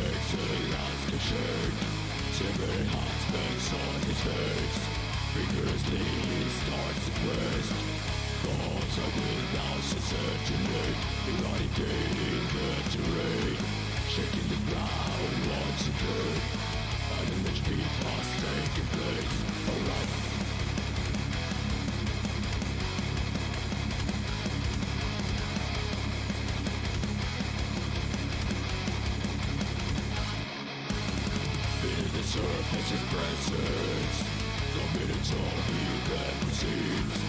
makes a landscape shake. Timid hands makes on his face. Vigorously he starts to quest. Thoughts of will now circulate, eradicating the terrain, shaking the ground once again. An image beat has taken place. Alright. The surface is presence, no minutes all he that perceives.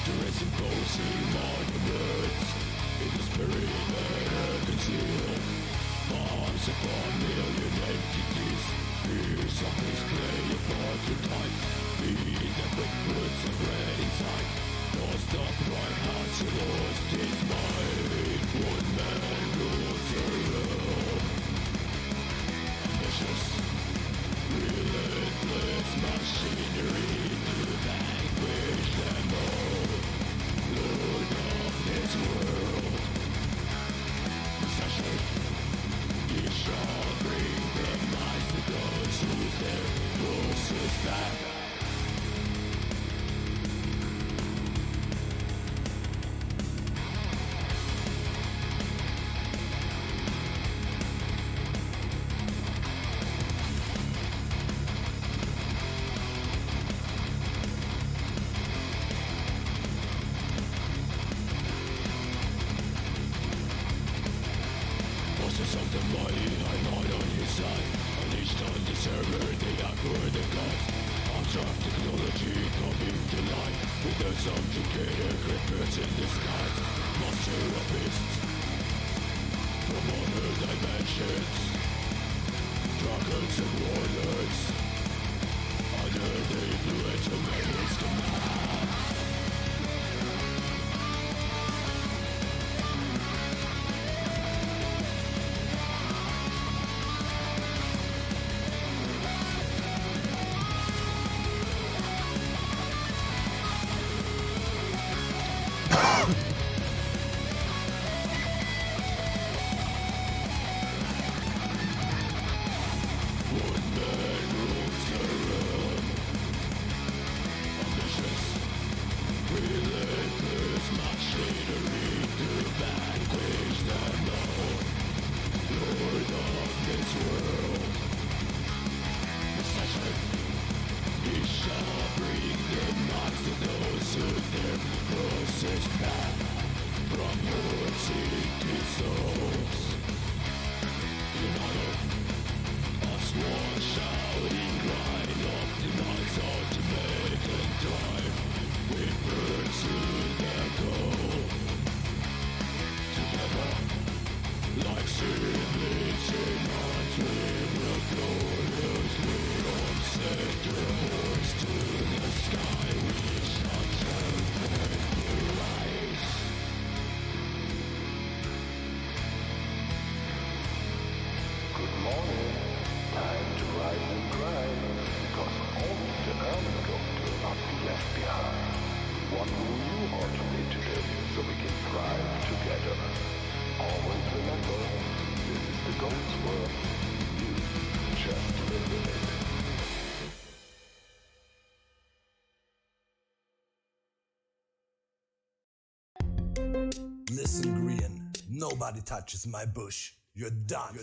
Duress imposing monuments, in the spirit that conceal. Bombs upon million entities, fears of display upon your types. Be that quick puts of red inside, lost upright has lost his mind. One man rules the realm. Ambitious, relentless machinery to vanquish them all. Lord of this world, possession, he shall bring the minds to those who their closest back. Forces of the mighty are not on his side. Unleashed on the server, they outward the gods. Abstract technology coming to life, with the subjugated creepers in disguise. Monster of beasts from other dimensions, dragons and warlords, under the influence of Mary's command. Listen, Green, nobody touches my bush. You're done.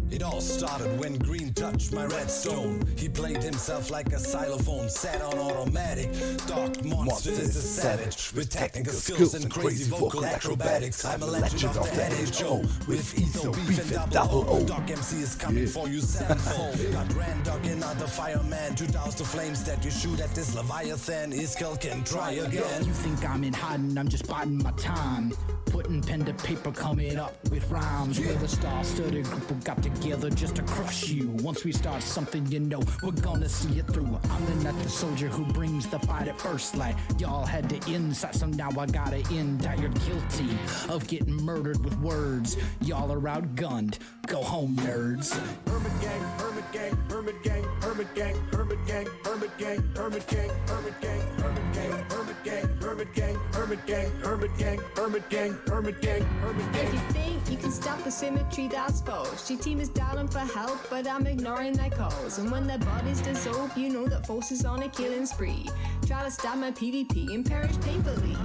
It all started when Green touched my redstone. He played himself like a xylophone, set on automatic. Dark Monster is a savage with technical skills and crazy vocal acrobatics. I'm a legend of the HO with Etho, Beef and Double O. Dark MC is coming for you sevenfold. Got Randog and other fireman to douse the flames that you shoot at this Leviathan. Iskell can try again. You think I'm in hiding, I'm just biding my time. Putting pen to paper, coming up with rhymes. We're the star-studded group who got together just to crush you. Once we start something, you know we're gonna see it through. I'm the nut, the soldier who brings the fight at first light. Y'all had to inside, so now I gotta end. You're guilty of getting murdered with words. Y'all are outgunned. Go home, nerds. Hermit gang, hermit gang, hermit gang, hermit gang, hermit gang, hermit gang, hermit gang, hermit gang, hermit gang, hermit gang, hermit gang, hermit gang, hermit gang, hermit gang, hermit gang, hermit gang. If you think you can stop the symmetry, that's false. Your team is dialing for help, but I'm ignoring their calls. And when their bodies dissolve, you know that force is on a killing spree. Try to stop my PvP and perish painfully.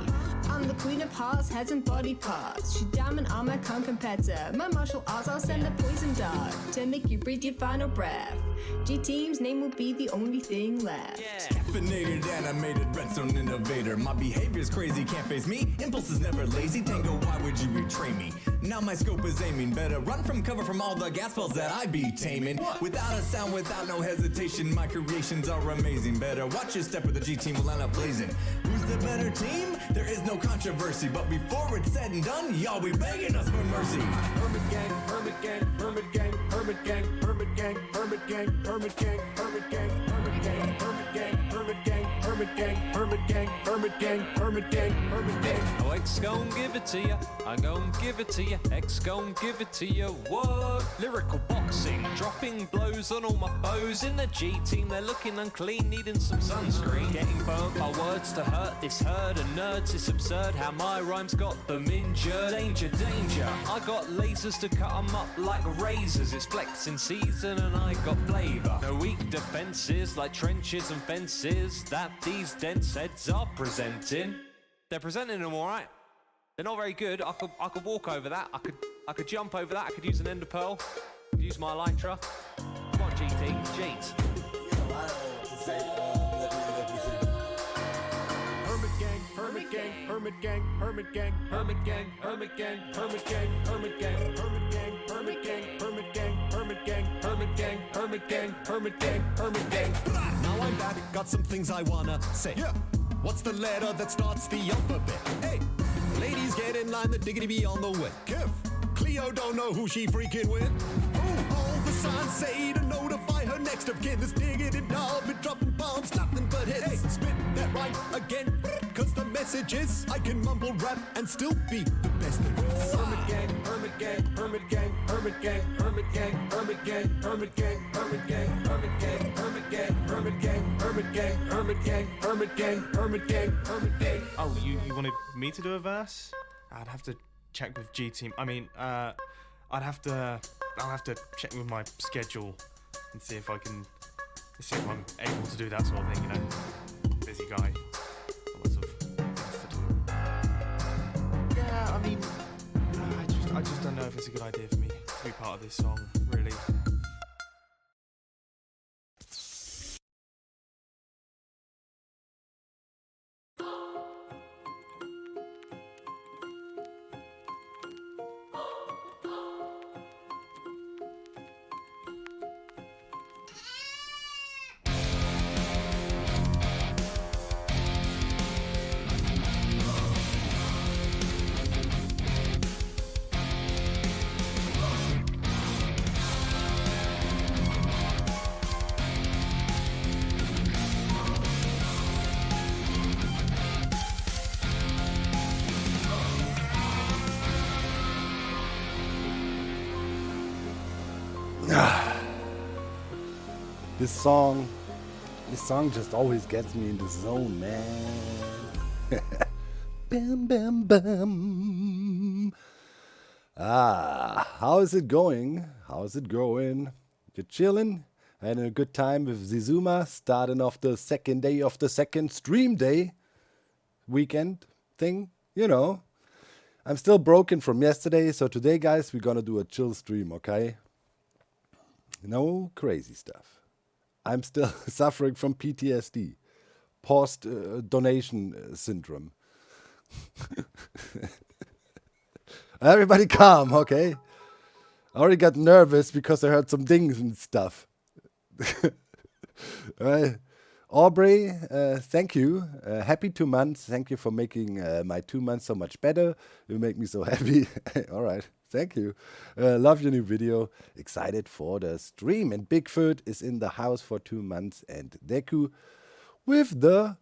I'm the queen of hearts, heads and body parts. She diamond armor, come competitor. My martial arts, I'll send a poison dart to make you breathe your final breath. G-Team's name will be the only thing left. Caffeinated, animated, redstone innovator. My behavior's crazy, can't face me. Impulse is never lazy. Tango, why would you betray me? Now my scope is aiming. Better run from cover from all the gas balls that I be taming. Without a sound, without no hesitation, my creations are amazing. Better watch your step or the G-Team will end up blazing. Who's the better team? There is no controversy. But before it's said and done, y'all be begging us for mercy. Hermit gang, hermit gang, hermit gang, hermit gang, hermit gang, hermit gang, hermit gang, hermit gang, hermit gang, hermit gang, hermit gang, hermit gang, hermit gang, hermit gang, hermit gang, hermit gang. Oh, X gon' give it to ya, I'm gon' give it to ya, X gon' give it to ya, what? Lyrical boxing, dropping blows on all my foes. In the G-Team, they're looking unclean, needing some sunscreen. Getting burnt by words to hurt this herd of nerds, it's absurd how my rhymes got them injured. Danger, danger, I got lasers to cut them up like razors. It's flexing season and I got flavour. No weak defences like trenches and fences that these dense heads are presenting. They're presenting them alright. They're not very good. I could walk over that. I could jump over that. I could use an ender pearl. I could use my elytra. Come on, GT. Jeez. Hermit gang, hermit gang, hermit gang, hermit gang, hermit gang, hermit gang, hermit gang, hermit gang, hermit gang, hermit gang, hermit gang, hermit gang, hermit gang, hermit gang, hermit gang, hermit gang. Now I'm back, got some things I wanna say. Yeah. What's the letter that starts the alphabet? Hey, ladies get in line, the diggity be on the way. Kev, Cleo don't know who she freaking with. Oh, all the signs say to notify her next of kin. This diggity doll been dropping bombs, nothing but hits. Hey, spit that rhyme again, cause the message is I can mumble rap and still be the best at it. Hermit gang, hermit gang, hermit gang, hermit gang, hermit gang, hermit gang, hermit gang, hermit gang, hermit gang, hermit gang, hermit gang, hermit gang, hermit gang, hermit gang, hermit gang, hermit gang. Oh, you wanted me to do a verse? I'd have to check with G-Team. I mean, I'll have to check with my schedule and see if I'm able to do that sort of thing, you know. Busy guy. Lots of things to do. Yeah, I mean, I just don't know if it's a good idea for me to be part of this song, really. This song just always gets me in the zone, man. Bam, bam, bam. How is it going? How's it going? You chilling? Having a good time with Zizuma, starting off the second day of the second stream day weekend thing, you know. I'm still broken from yesterday, so today, guys, we're gonna do a chill stream, okay? No crazy stuff. I'm still suffering from PTSD, post-donation syndrome. Everybody calm, okay? I already got nervous because I heard some dings and stuff. Aubrey, thank you. Happy 2 months. Thank you for making my 2 months so much better. You make me so happy. All right. Thank you. Love your new video. Excited for the stream. And Bigfoot is in the house for 2 months. And Deku with the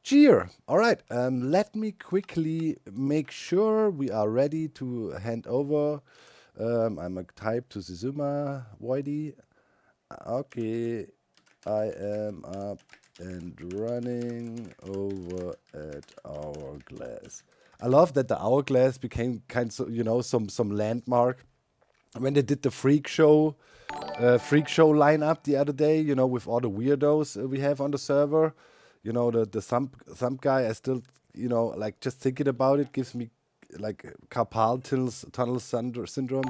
cheer. All right. Let me quickly make sure we are ready to hand over. I'm a type to Zizuma, Voidy. Okay, I am up and running over at Hourglass. I love that the Hourglass became kind of, some landmark when they did the freak show lineup the other day, with all the weirdos we have on the server. The thump guy, I still, like just thinking about it gives me like carpal tunnel syndrome.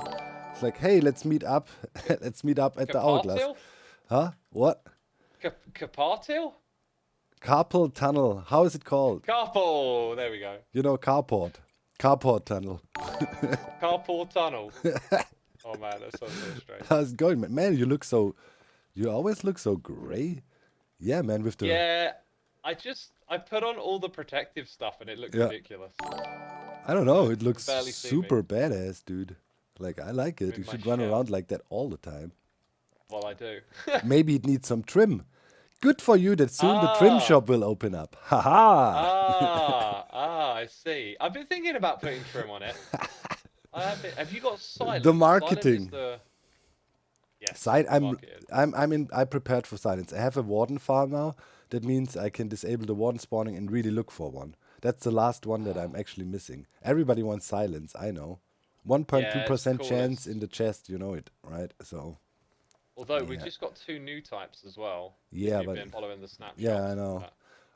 It's like, hey, let's meet up. Let's meet up at the Hourglass. Capartil? Huh? What? Capartil? Carpal tunnel. How is it called? Carpool. There we go. Carport. Carport tunnel. Carpool tunnel. Oh man, that sounds so strange. How's it going, man? Man, you always look so gray. Yeah, man, with the... Yeah, I put on all the protective stuff and it looks ridiculous. I don't know, it looks Barely see super badass, dude. Like, I like it. You should run around like that all the time. Well, I do. Maybe it needs some trim. Good for you that soon the trim shop will open up. Haha! I see. I've been thinking about putting trim on it. Have you got silence? The marketing. Yes. I prepared for silence. I have a warden farm now. That means I can disable the warden spawning and really look for one. That's the last one that I'm actually missing. Everybody wants silence, I know. 1.2% chance in the chest, you know it, right? So. Although we just got 2 new types as well. Yeah, if you've been following the snapshot. Yeah, I know.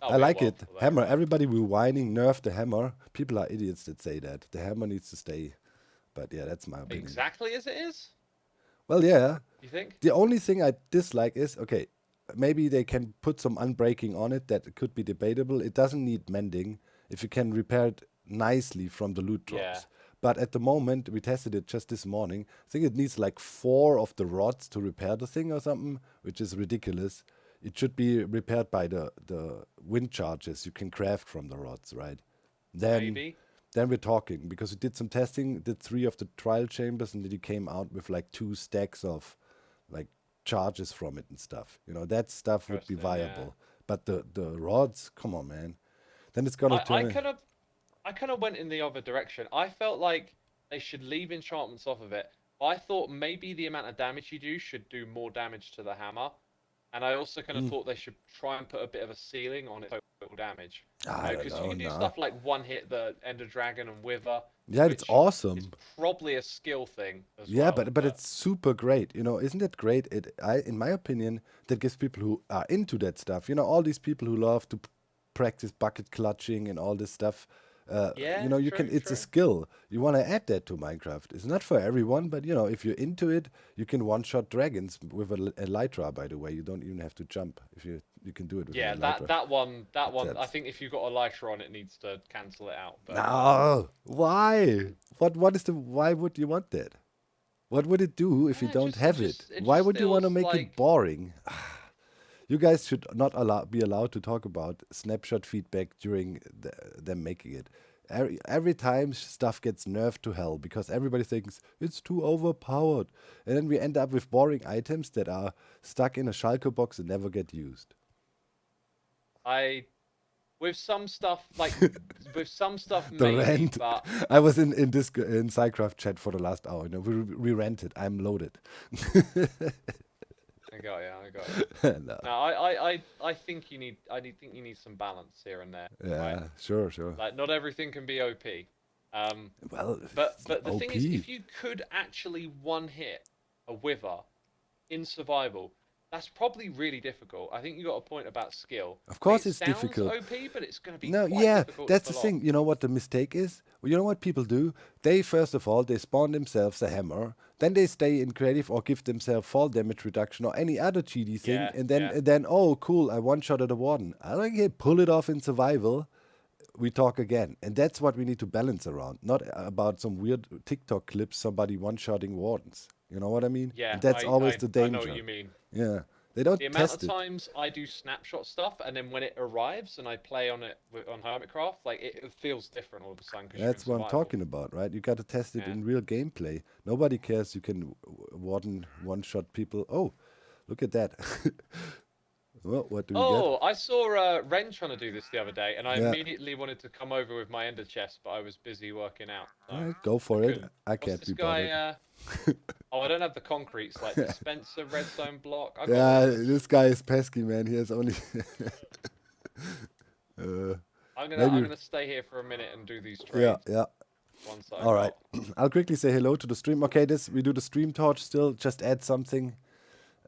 I like it. Hammer. Everybody will whining, nerf the hammer. People are idiots that say that. The hammer needs to stay. But yeah, that's my opinion. Exactly as it is? Well, yeah. You think? The only thing I dislike is, okay, maybe they can put some unbreaking on it that could be debatable. It doesn't need mending if you can repair it nicely from the loot drops. Yeah. But at the moment, we tested it just this morning. I think it needs like 4 of the rods to repair the thing or something, which is ridiculous. It should be repaired by the wind charges you can craft from the rods, right? Maybe. Then we're talking, because we did some testing, did 3 of the trial chambers, and then he came out with like 2 stacks of like charges from it and stuff. That stuff would be viable. Yeah. But the rods, come on, man. Then it's gonna turn. I kind of went in the other direction. I felt like they should leave enchantments off of it. I thought maybe the amount of damage you do should do more damage to the hammer. And I also kind of thought they should try and put a bit of a ceiling on its total damage. Because you can do stuff like one hit the Ender Dragon and Wither. Yeah, it's awesome. It's probably a skill thing as well. Yeah, but it's super great. Isn't it great? In my opinion, that gives people who are into that stuff. All these people who love to practice bucket clutching and all this stuff. It's a skill. You want to add that to Minecraft. It's not for everyone, but if you're into it, you can one-shot dragons with a elytra. By the way, you don't even have to jump if you can do it with an elytra. that one. I think if you've got elytra on, it needs to cancel it out. But... No, why? Why would you want that? What would it do if you don't have it? Why would you want to make it boring? You guys should not be allowed to talk about snapshot feedback during them making it. Every time stuff gets nerfed to hell because everybody thinks it's too overpowered. And then we end up with boring items that are stuck in a shulker box and never get used. With some stuff, the maybe, rent. But... I was in Psycraft chat for the last hour. We rented. I'm loaded. I got you. No. I think you need some balance here and there. Yeah, right? Sure. Like not everything can be OP. But the thing is, if you could actually one hit a Wither in survival, that's probably really difficult. I think you got a point about skill. Of course, it's difficult. OP, but it's going to be difficult. That's the thing. You know what the mistake is? Well, you know what people do? They first of all they spawn themselves a hammer, then they stay in creative or give themselves fall damage reduction or any other cheaty thing, and then oh cool, I one-shotted a warden. I like it. Pull it off in survival. We talk again, and that's what we need to balance around. Not about some weird TikTok clips, somebody one-shotting wardens. You know what I mean? Yeah, and that's always the danger. I know what you mean. Yeah, they don't the test amount of times I do snapshot stuff, and then when it arrives and I play on it on Hermitcraft, like it feels different all of a sudden. That's what I'm talking about, right? You got to test it in real gameplay. Nobody cares. You can warden one-shot people. Oh, look at that! Well, what do we Oh, I saw Ren trying to do this the other day, and I Yeah. immediately wanted to come over with my ender chest, but I was busy working out. So get? All right, go for I it. couldn't. I What's can't this be bothered. guy? Oh, I don't have the concretes, like dispenser redstone block. I got Yeah, this. this guy is pesky, man. He has only. I'm maybe- gonna stay here for a minute and do these Yeah, trades. yeah. Once I All right. I'll quickly say hello to the stream. Okay, we do the stream torch still. Just add something.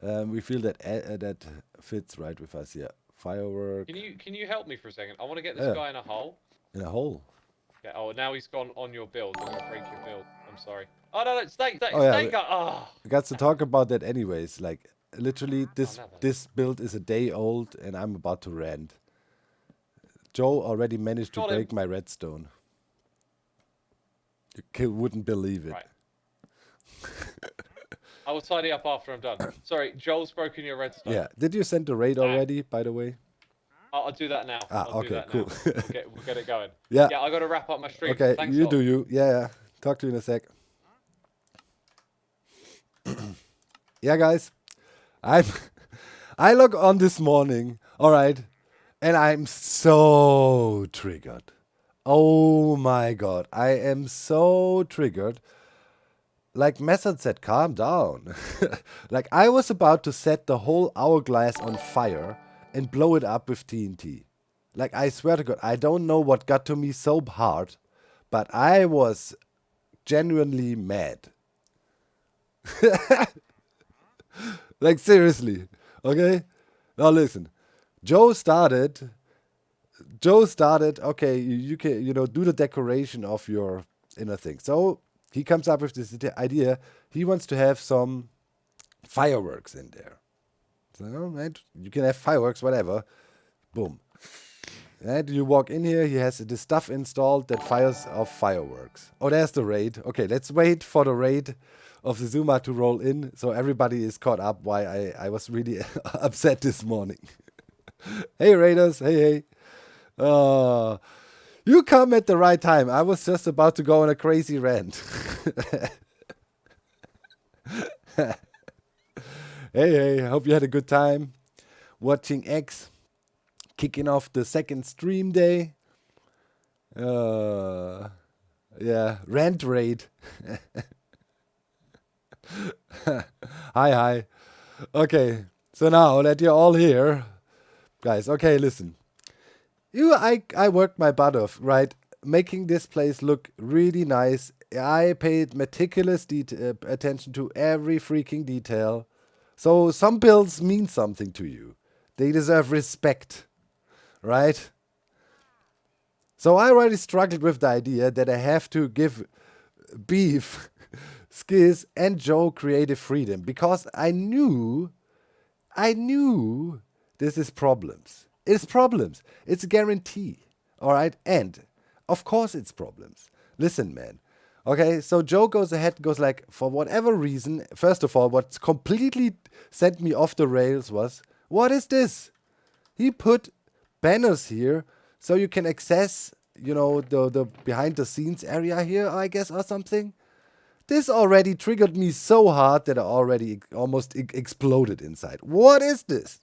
We feel that that fits right with us. Yeah, firework Can you help me for a second? I want to get this Yeah. guy in a hole. in a hole. Yeah. Oh, now he's gone on your build. I'm gonna break your build. I'm sorry. Oh no, stay, Oh, yeah, stay, guy. Oh. We got to talk about that anyways. Like literally, never. this build is a day old, and I'm about to rant. Joe already managed to Got him. break my redstone. You wouldn't believe it. Right. I will tidy up after I'm done. Sorry, Joel's broken your redstone. Yeah. Did you send the raid already? By the way. I'll do that now. I'll do okay, that cool. now. We'll get it going. Yeah. Yeah, I got to wrap up my stream. Okay, Thanks you a lot. do you. Yeah. Talk to you in a sec. Yeah, guys. I log on this morning, all right, and I'm so triggered. Oh my god, I am so triggered. Like Method said, calm down. Like I was about to set the whole hourglass on fire and blow it up with TNT. Like I swear to God, I don't know what got to me so hard, but I was genuinely mad. Like seriously, okay? Now listen, Joe started. Okay, you can do the decoration of your inner thing. So he comes up with this idea. He wants to have some fireworks in there. So right, you can have fireworks, whatever. Boom. And you walk in here. He has this stuff installed that fires off fireworks. Oh, there's the raid. Okay, let's wait for the raid of the Zuma to roll in, so everybody is caught up why I was really upset this morning. Hey Raiders, hey. You come at the right time. I was just about to go on a crazy rant. Hey, hope you had a good time watching X kicking off the second stream day. Yeah, rant raid. Hi. Okay, so now that you're all here, guys, okay, listen. I worked my butt off, right? Making this place look really nice. I paid meticulous attention to every freaking detail. So some builds mean something to you. They deserve respect, right? So I already struggled with the idea that I have to give Beef, Skiz, and Joe creative freedom because I knew this is problems. It's problems. It's a guarantee. All right? And, of course, it's problems. Listen, man. Okay, so Joe goes ahead and goes like, for whatever reason, first of all, what completely sent me off the rails was, what is this? He put banners here so you can access, the behind the scenes area here, I guess, or something. This already triggered me so hard that I already almost exploded inside. What is this?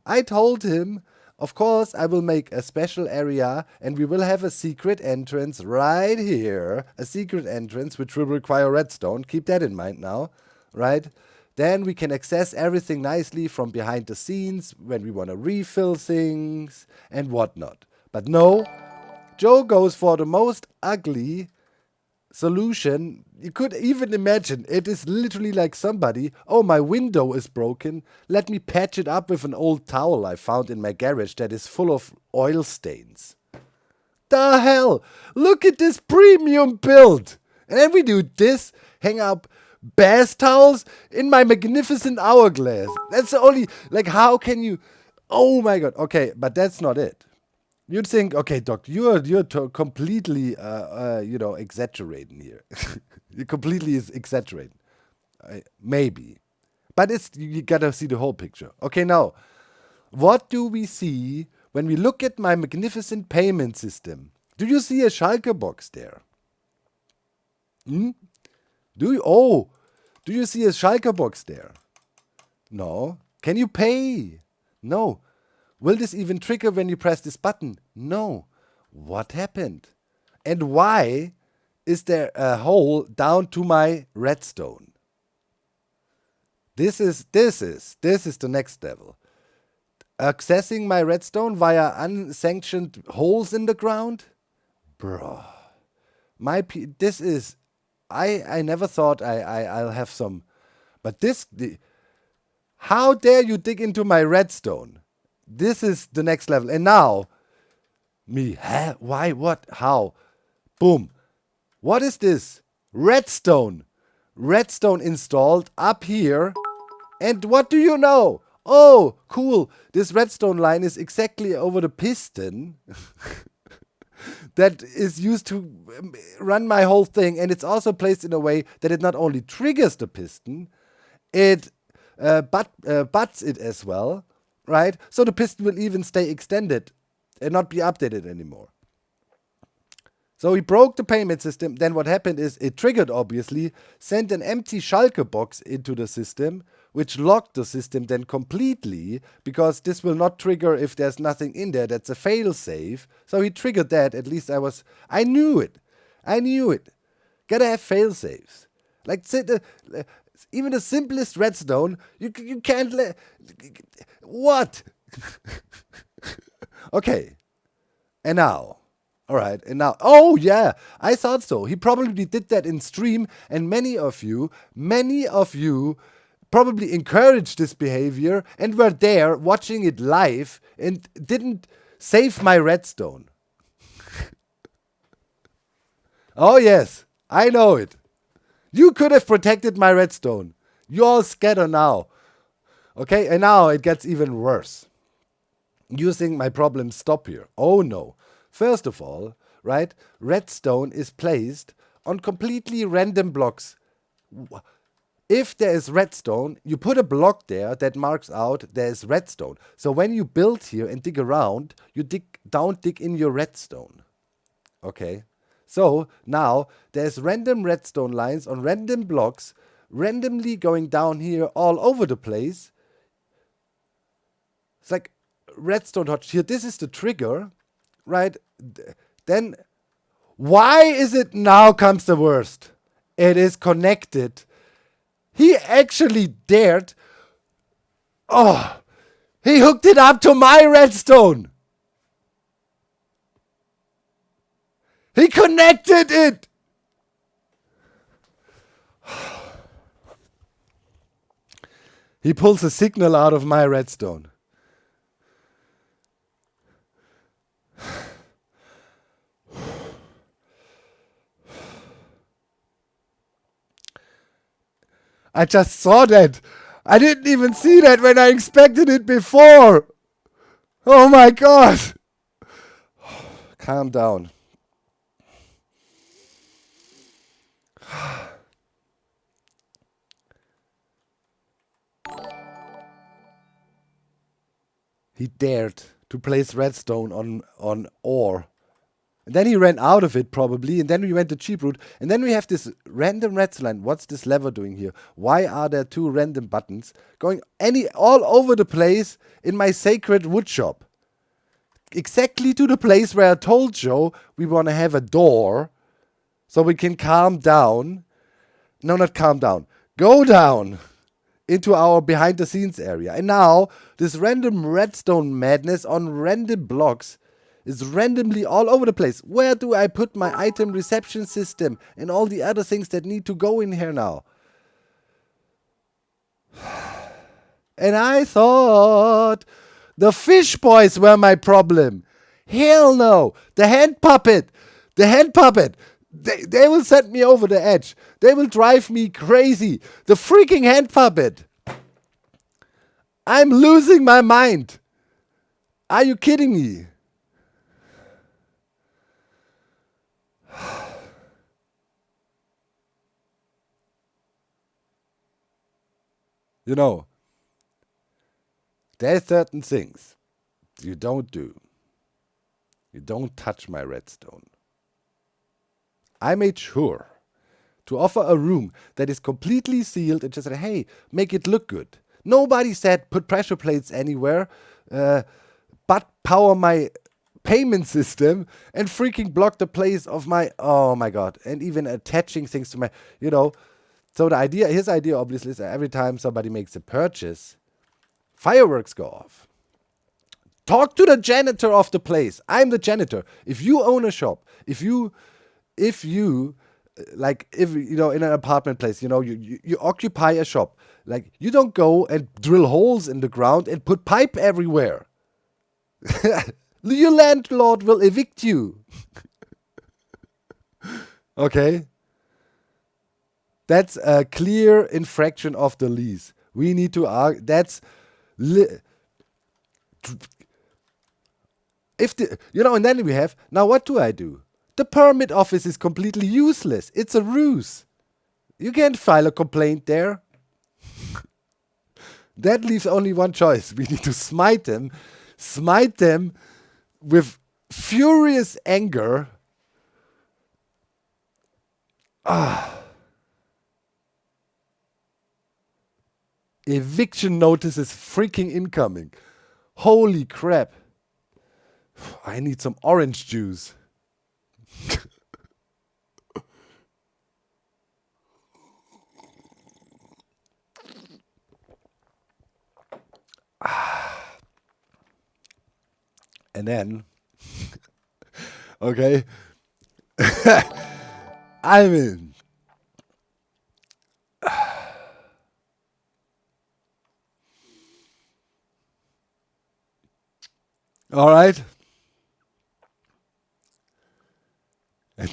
I told him, of course, I will make a special area and we will have a secret entrance right here. A secret entrance which will require redstone. Keep that in mind now, right? Then we can access everything nicely from behind the scenes when we want to refill things and whatnot. But no, Joe goes for the most ugly solution you could even imagine. It is literally like somebody, oh, my window is broken, let me patch it up with an old towel I found in my garage that is full of oil stains. The hell, look at this premium build. And then we do this, hang up bath towels in my magnificent hourglass. That's the only, how can you, oh my god. Okay, but that's not it. You'd think, okay, Doc, you're completely, exaggerating here. You completely is exaggerating. Maybe. But you gotta see the whole picture. Okay, now, what do we see when we look at my magnificent payment system? Do you see a Schalke box there? Do you see a Schalke box there? No. Can you pay? No. Will this even trigger when you press this button? No. What happened? And why is there a hole down to my redstone? This is the next level. Accessing my redstone via unsanctioned holes in the ground? Bro. I never thought I'll have some. But how dare you dig into my redstone? This is the next level. And now, why, what, how? Boom. What is this? Redstone. Redstone installed up here. And what do you know? Oh, cool. This redstone line is exactly over the piston that is used to run my whole thing. And it's also placed in a way that it not only triggers the piston, it butts it as well, right? So the piston will even stay extended and not be updated anymore. So he broke the payment system. Then what happened is it triggered, obviously, sent an empty Schalke box into the system, which locked the system then completely, because this will not trigger if there's nothing in there. That's a fail safe. So he triggered that. At least I knew it. Gotta have fail safes. Like even the simplest redstone, you can't let. What? Okay. And now. Alright, and now, oh yeah, I thought so. He probably did that in stream, and many of you probably encouraged this behavior and were there watching it live and didn't save my redstone. Oh yes, I know it. You could have protected my redstone. You all scatter now. Okay, and now it gets even worse. Using my problem stop here. Oh no. First of all, right, redstone is placed on completely random blocks. If there is redstone, you put a block there that marks out there is redstone. So when you build here and dig around, you don't dig in your redstone. Okay? So now there's random redstone lines on random blocks, randomly going down here all over the place. It's like redstone touch here. This is the trigger. Right, then why is it now comes the worst? It is connected. He actually dared. Oh, he hooked it up to my redstone. He connected it. He pulls a signal out of my redstone. I just saw that. I didn't even see that when I inspected it before. Oh my God. Calm down. He dared to place redstone on ore. And then he ran out of it probably, and then we went the cheap route. And then we have this random redstone line. What's this lever doing here? Why are there two random buttons going all over the place in my sacred wood shop? Exactly to the place where I told Joe we want to have a door so we can calm down. No, not calm down. Go down into our behind the scenes area. And now this random redstone madness on random blocks is randomly all over the place. Where do I put my item reception system and all the other things that need to go in here now? And I thought the fish boys were my problem. Hell no. The hand puppet. They will send me over the edge. They will drive me crazy. The freaking hand puppet. I'm losing my mind. Are you kidding me? You know, there's certain things you don't do. You don't touch my redstone. I made sure to offer a room that is completely sealed and just said, hey, make it look good. Nobody said put pressure plates anywhere, butt power my payment system and freaking block the place of my, oh my god, and even attaching things to my, So his idea obviously is that every time somebody makes a purchase, fireworks go off. Talk to the janitor of the place. I'm the janitor. If you own a shop, if you in an apartment place, you occupy a shop, like you don't go and drill holes in the ground and put pipe everywhere. Your landlord will evict you. Okay? That's a clear infraction of the lease. We need to argue. That's and then we have, now what do I do? The permit office is completely useless. It's a ruse. You can't file a complaint there. That leaves only one choice. We need to smite them with furious anger. Eviction notice is freaking incoming. Holy crap. I need some orange juice. And then, okay, I'm in. All right. And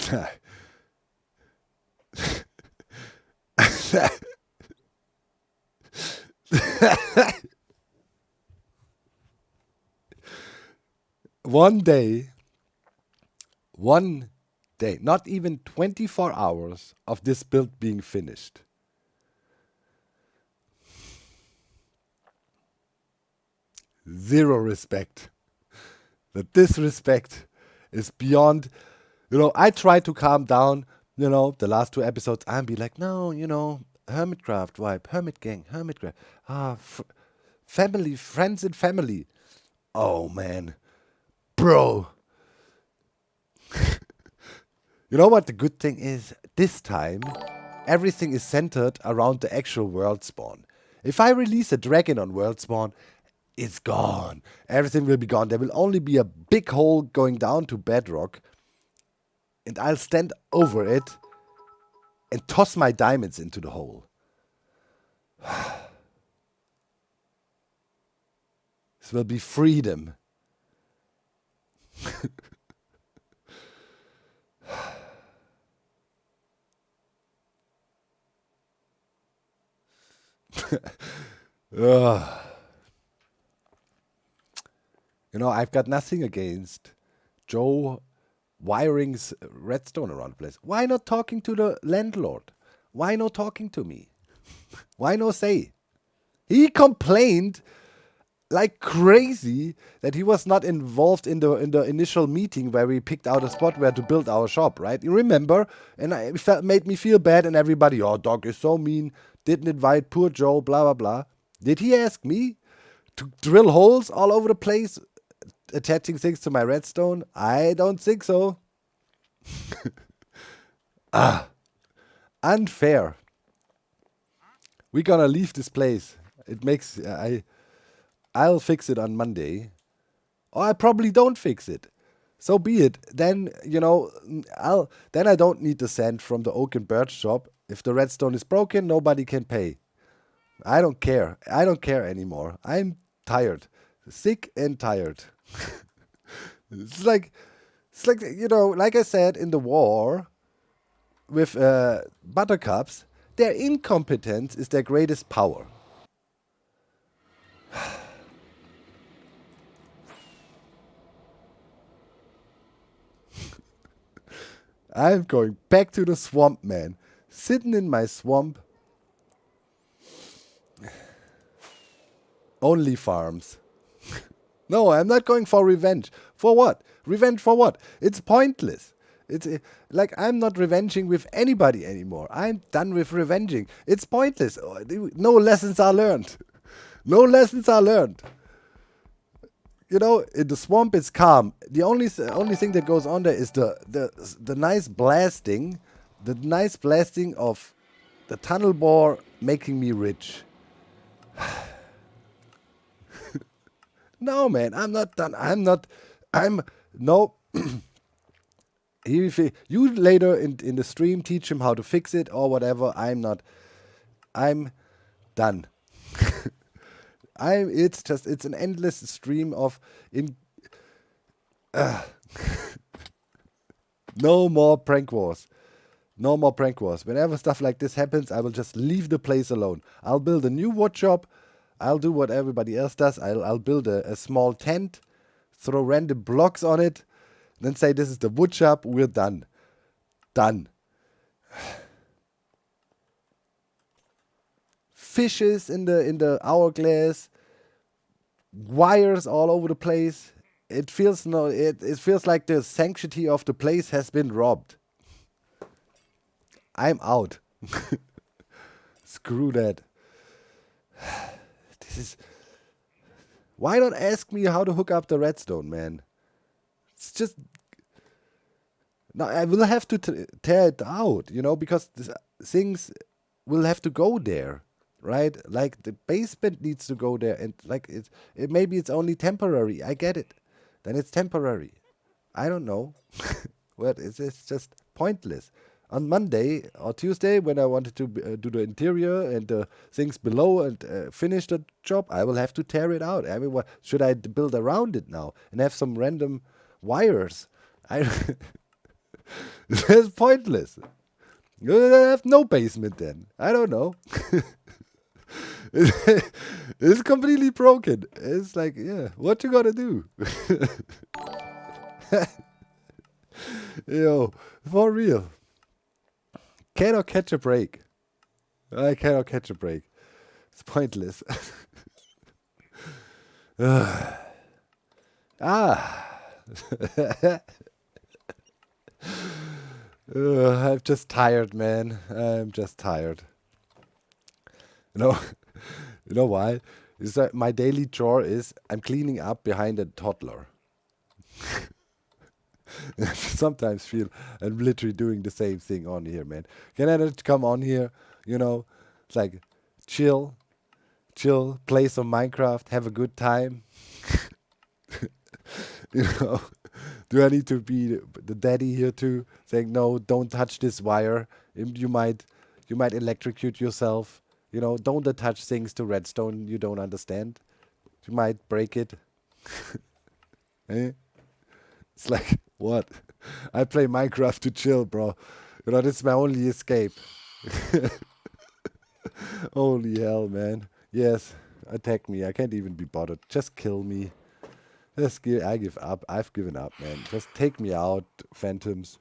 one day, not even 24 hours of this build being finished. Zero respect. The disrespect is beyond, I try to calm down, the last 2 episodes, and be like, no, Hermitcraft vibe, Hermit gang, Hermitcraft. Family, friends and family. Oh, man. Bro. You know what the good thing is? This time, everything is centered around the actual world spawn. If I release a dragon on world spawn, it's gone. Everything will be gone. There will only be a big hole going down to bedrock. And I'll stand over it and toss my diamonds into the hole. This will be freedom. I've got nothing against Joe wiring redstone around the place. Why not talking to the landlord? Why not talking to me? Why no say? He complained like crazy that he was not involved in the initial meeting where we picked out a spot where to build our shop, right? You remember? And it made me feel bad, and everybody, oh, Doc is so mean, didn't invite poor Joe, blah, blah, blah. Did he ask me to drill holes all over the place, attaching things to my redstone? I don't think so. Unfair. We're gonna leave this place. It makes... I'll fix it on Monday. Or I probably don't fix it. So be it. Then, then I don't need the sand from the oak and birch shop. If the redstone is broken, nobody can pay. I don't care. I don't care anymore. I'm tired. Sick and tired. It's like, like I said in the war with buttercups, their incompetence is their greatest power. I'm going back to the swamp, man. Sitting in my swamp. Only farms. No, I'm not going for revenge. For what? Revenge for what? It's pointless. It's like I'm not revenging with anybody anymore. I'm done with revenging. It's pointless. No lessons are learned. No lessons are learned. you know, in the swamp it's calm. The only thing that goes on there is the nice blasting, of the tunnel bore making me rich. No, man, I'm not done. No. If you later in the stream teach him how to fix it or whatever, I'm not. I'm done. It's an endless stream of no more prank wars. No more prank wars. Whenever stuff like this happens, I will just leave the place alone. I'll build a new wood shop. I'll do what everybody else does. I'll build a small tent, throw random blocks on it, then say this is the wood shop. We're done. Done. Fishes in the hourglass, wires all over the place. It feels like the sanctity of the place has been robbed. I'm out. Screw that. Why don't ask me how to hook up the redstone, man? It's just... No, I will have to tear it out, you know, because things will have to go there, right? Like the basement needs to go there, and like maybe it's only temporary. I get it. Then it's temporary. I don't know. But it's just pointless. On Monday or Tuesday, when I wanted to do the interior and the things below and finish the job, I will have to tear it out. I mean, should I build around it now and have some random wires? That's pointless. You have no basement then. I don't know. It's completely broken. It's like, yeah, what you gonna do? Yo, for real. Cannot catch a break. I cannot catch a break. It's pointless. I'm just tired, man. I'm just tired. You know why? Is that my daily chore is I'm cleaning up behind a toddler. I sometimes feel I'm literally doing the same thing on here, man. Can I not come on here? You know, it's like chill, play some Minecraft, have a good time. You know, do I need to be the daddy here too, saying no, don't touch this wire. You might electrocute yourself. You know, don't attach things to redstone you don't understand. You might break it. Eh? It's like, what? I play Minecraft to chill, bro. You know, this is my only escape. Holy hell, man. Yes, attack me. I can't even be bothered. Just kill me. I give up. I've given up, man. Just take me out, phantoms.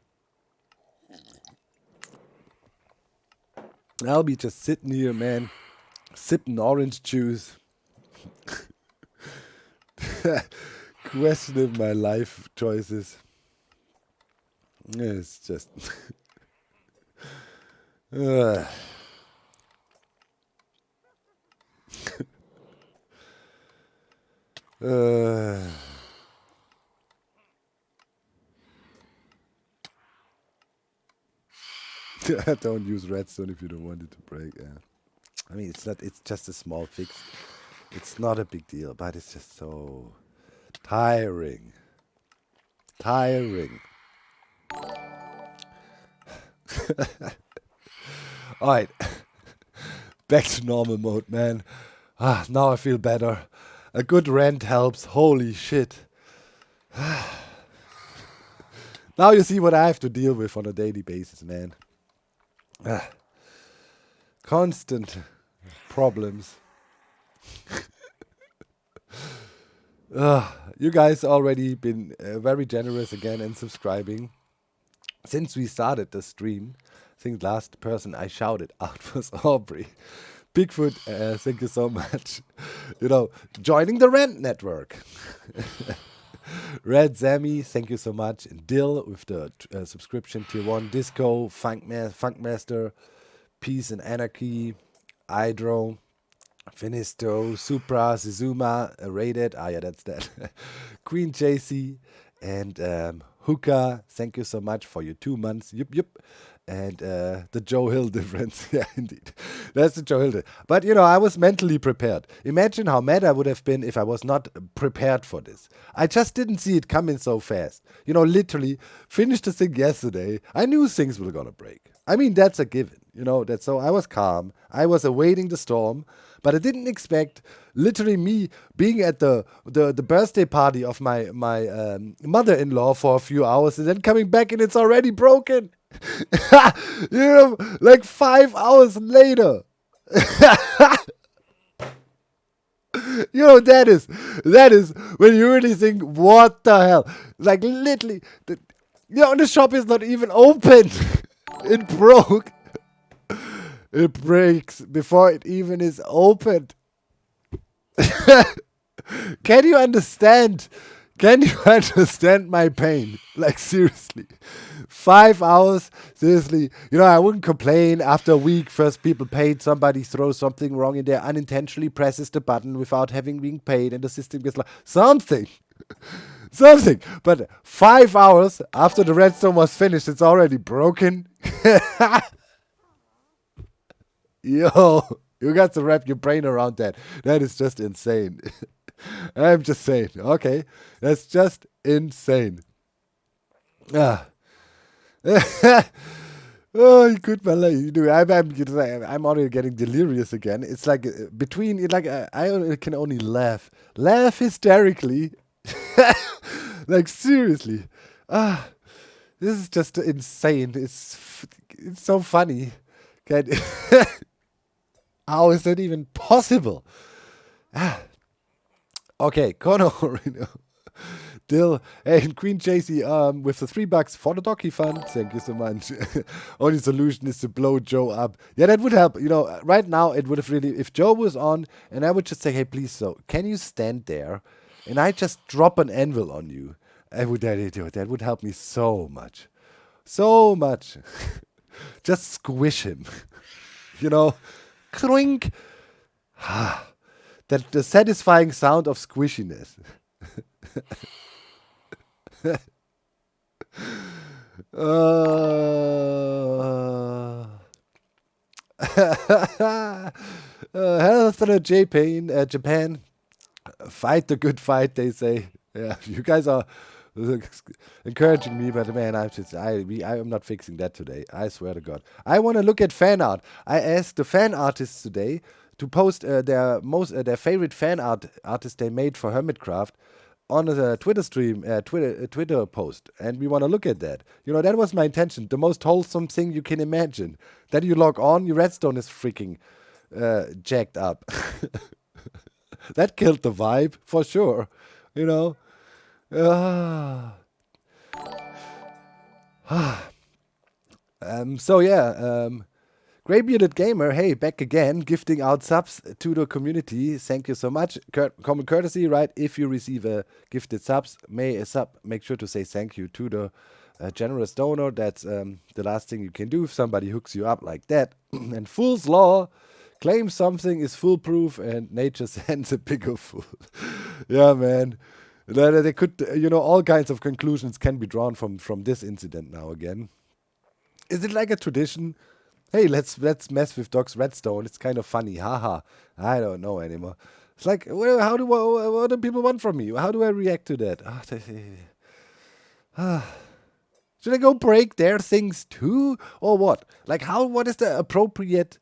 I'll be just sitting here, man. Sipping orange juice. Questioning my life choices. It's just... Don't use redstone if you don't want it to break. Yeah. I mean, it's not. It's just a small fix. It's not a big deal, but it's just so tiring. Tiring. All right. Back to normal mode, man. Now I feel better. A good rant helps. Holy shit. Now you see what I have to deal with on a daily basis, man. Constant problems. You guys already been very generous again in subscribing. Since we started the stream, I think last person I shouted out was Aubrey. Bigfoot, thank you so much. You know, joining the Rant Network. Red Zammy, thank you so much. And Dill with the subscription tier 1. Disco, Funkmaster, Peace and Anarchy, Hydro, Finisto, Supra, Zizuma, Rated. Ah, yeah, that's that. Queen JC and Hookah. Thank you so much for your 2 months. Yup. And the Joe Hill difference. Yeah, indeed. That's the Joe Hill difference. But, I was mentally prepared. Imagine how mad I would have been if I was not prepared for this. I just didn't see it coming so fast. Literally finished the thing yesterday. I knew things were going to break. I mean, that's a given. That's so I was calm. I was awaiting the storm. But I didn't expect literally me being at the birthday party of my mother-in-law for a few hours and then coming back and it's already broken. Like 5 hours later. That is when you really think, what the hell? Like literally, the shop is not even open. It broke. It breaks before it even is opened. Can you understand? Can you understand my pain? Like, seriously. 5 hours? Seriously. I wouldn't complain after a week. First people paid, somebody throws something wrong in there, unintentionally presses the button without having been paid, and the system gets like something. Something. But 5 hours after the redstone was finished, it's already broken. Yo, you got to wrap your brain around that. That is just insane. I'm just saying. Okay, that's just insane. Ah. Oh, good man. I'm already getting delirious again. It's like between, I can only laugh. Laugh hysterically. Like, seriously. This is just insane. It's so funny. How is that even possible? Okay, Connor, Dill, and Queen JC with the $3 for the Docky Fund. Thank you so much. Only solution is to blow Joe up. Yeah, that would help. Right now it would have really, if Joe was on and I would just say, hey, please, so can you stand there? And I just drop an anvil on you. That would help me so much. So much. Just squish him. Clink. That the satisfying sound of squishiness. Hello, fellow Japan. Fight the good fight, they say. Yeah, you guys are encouraging me, but man, I'm not fixing that today. I swear to God. I want to look at fan art. I asked the fan artists today to post their favorite fan artist they made for Hermitcraft on the Twitter stream, Twitter post, and we want to look at that. That was my intention. The most wholesome thing you can imagine. Then you log on, your redstone is freaking jacked up. That killed the vibe for sure. So yeah. Grey Bearded Gamer, hey, back again, gifting out subs to the community. Thank you so much. Common courtesy, right? If you receive a gifted subs, make sure to say thank you to the generous donor. That's the last thing you can do if somebody hooks you up like that. And Fool's Law claims something is foolproof and nature sends a bigger fool. Yeah, man. They could, all kinds of conclusions can be drawn from this incident now again. Is it like a tradition? Hey, let's mess with Doc's redstone. It's kind of funny. Haha. I don't know anymore. It's like, what do people want from me? How do I react to that? Should I go break their things too? Or what? Like, what is the appropriate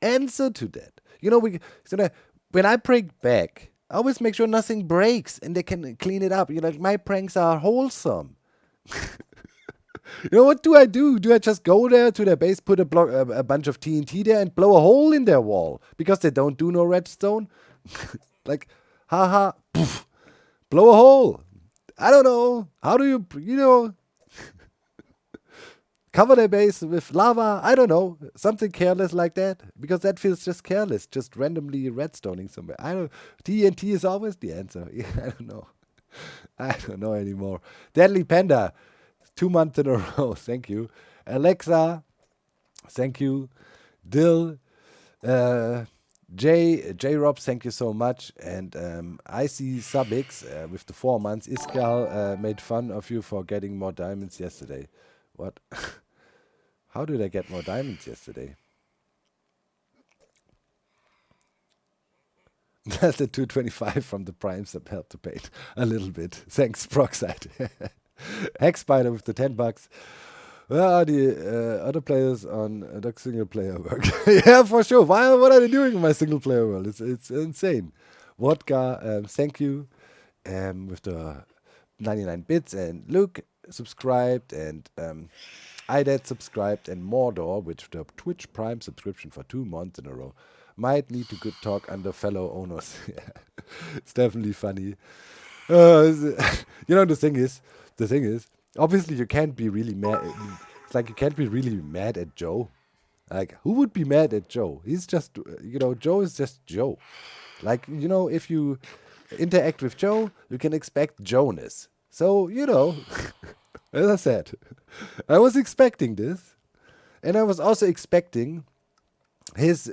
answer to that? When I break back, I always make sure nothing breaks and they can clean it up. My pranks are wholesome. What do I do? Do I just go there to their base, put a bunch of TNT there and blow a hole in their wall? Because they don't do no redstone? Like, haha, poof, blow a hole. I don't know. How do you cover their base with lava? I don't know. Something careless like that. Because that feels just careless, just randomly redstoning somewhere. TNT is always the answer. I don't know. I don't know anymore. Deadly Panda. 2 months in a row. Thank you. Alexa. Thank you. Dill. J Rob, thank you so much. And IC Subix with the 4 months. Iskal made fun of you for getting more diamonds yesterday. What? How did I get more diamonds yesterday? That's the 225 from the Prime sub helped to pay a little bit. Thanks, Proxide. Hex Spider with the $10. Where are the other players on Duck single player work? Yeah, for sure. What are they doing in my single player world? It's insane. Vodka, thank you. With the 99 bits, and Luke subscribed, and iDad subscribed, and Mordor with the Twitch Prime subscription for 2 months in a row. Might lead to good talk under fellow owners. It's definitely funny. The thing is, obviously you can't be really mad. It's like you can't be really mad at Joe. Like, who would be mad at Joe? He's just, Joe is just Joe. Like, if you interact with Joe, you can expect Joe-ness. So, as I said, I was expecting this. And I was also expecting his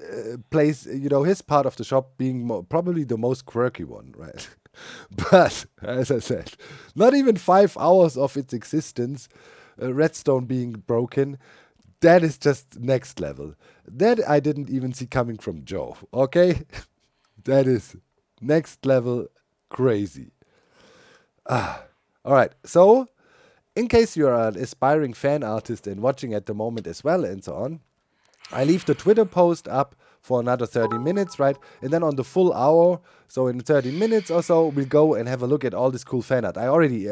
place, his part of the shop being probably the most quirky one, right? But, as I said, not even 5 hours of its existence, redstone being broken, that is just next level. That I didn't even see coming from Joe, okay? That is next level crazy. Alright, so, in case you are an aspiring fan artist and watching at the moment as well and so on, I leave the Twitter post up for another 30 minutes, right? And then on the full hour, so in 30 minutes or so, we'll go and have a look at all this cool fan art. I already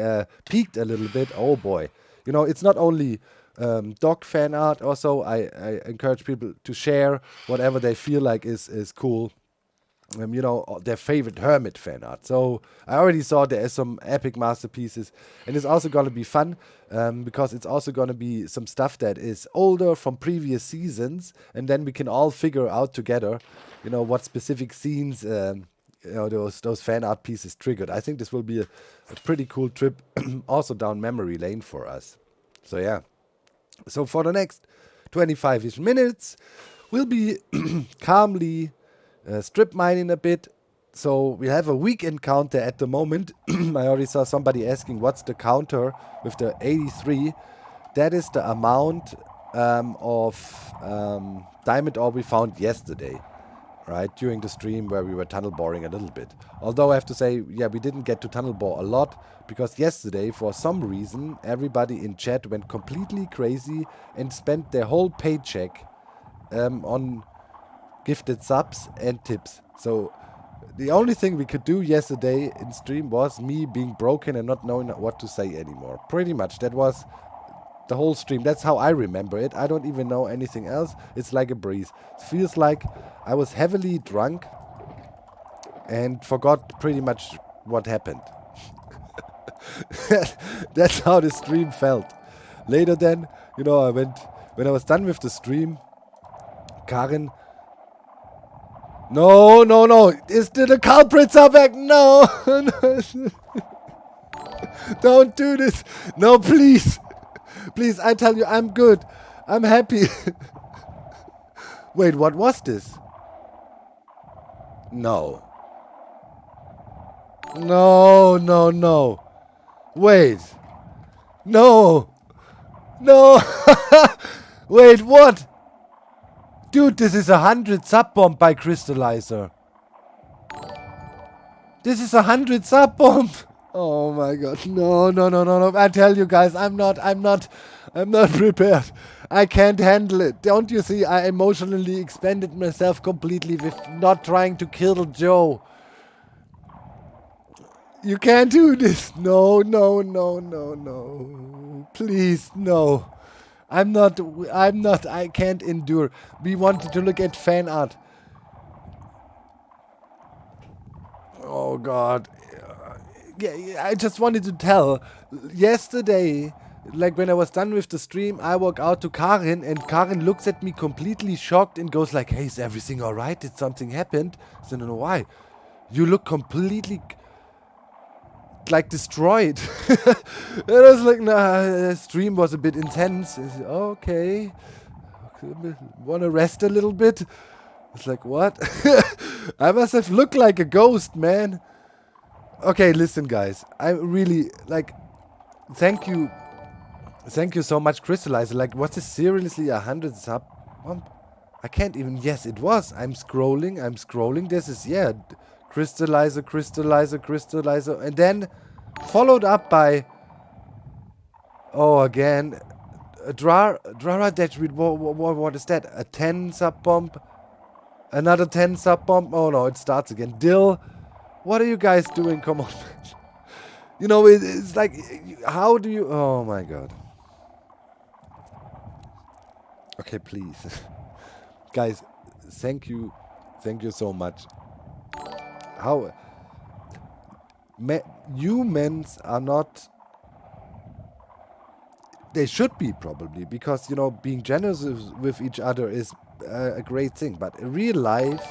peeked a little bit. Oh boy. It's not only dog fan art. Also, I encourage people to share whatever they feel like is cool. Their favorite Hermit fan art. So I already saw there is some epic masterpieces, and it's also going to be fun because it's also going to be some stuff that is older from previous seasons, and then we can all figure out together, what specific scenes, those fan art pieces triggered. I think this will be a pretty cool trip, also down memory lane for us. So yeah. So for the next 25-ish minutes, we'll be calmly strip mining a bit. So we have a weekend counter at the moment. I already saw somebody asking what's the counter with the 83. That is the amount of diamond ore we found yesterday, right? During the stream where we were tunnel boring a little bit. Although I have to say, yeah, we didn't get to tunnel bore a lot because yesterday, for some reason, everybody in chat went completely crazy and spent their whole paycheck on gifted subs and tips. So the only thing we could do yesterday in stream was me being broken and not knowing what to say anymore. Pretty much. That was the whole stream. That's how I remember it. I don't even know anything else. It's like a breeze. It feels like I was heavily drunk and forgot pretty much what happened. That's how the stream felt. Later then, when I was done with the stream, Karin... No. The culprits are back. No. Don't do this. No, please. Please, I tell you, I'm good. I'm happy. Wait, what was this? No. Wait. No. Wait, what? Dude, this is 100 sub bomb by Crystallizer. This is 100 sub bomb. Oh my god. No. I tell you guys, I'm not prepared. I can't handle it. Don't you see? I emotionally expended myself completely with not trying to kill Joe. You can't do this. No. Please, no. I'm not, I can't endure. We wanted to look at fan art. Oh god. Yeah, I just wanted to tell. Yesterday, like when I was done with the stream, I walk out to Karin and Karin looks at me completely shocked and goes like, hey, is everything alright? Did something happen? I said, no, why? You look completely... like destroyed. And I was like, nah, the stream was a bit intense. I said, okay. Wanna rest a little bit? It's like, what? I must have looked like a ghost, man. Okay, listen, guys. I really, like, thank you. Thank you so much, Crystallizer. Like, was this seriously 100 sub bump? I can't even, yes, it was. I'm scrolling. This is, yeah, Crystallizer, Crystallizer, Crystallizer. And then followed up by, oh, again, Drara Dash Read. What is that? A 10 sub bump? Another 10 sub bump? Oh, no, it starts again. Dill, what are you guys doing? Come on. You know, it's like, how do you... Oh, my God. Okay, please. Guys, thank you. Thank you so much. How... humans are not... They should be, probably, because, you know, being generous with each other is a great thing. But real life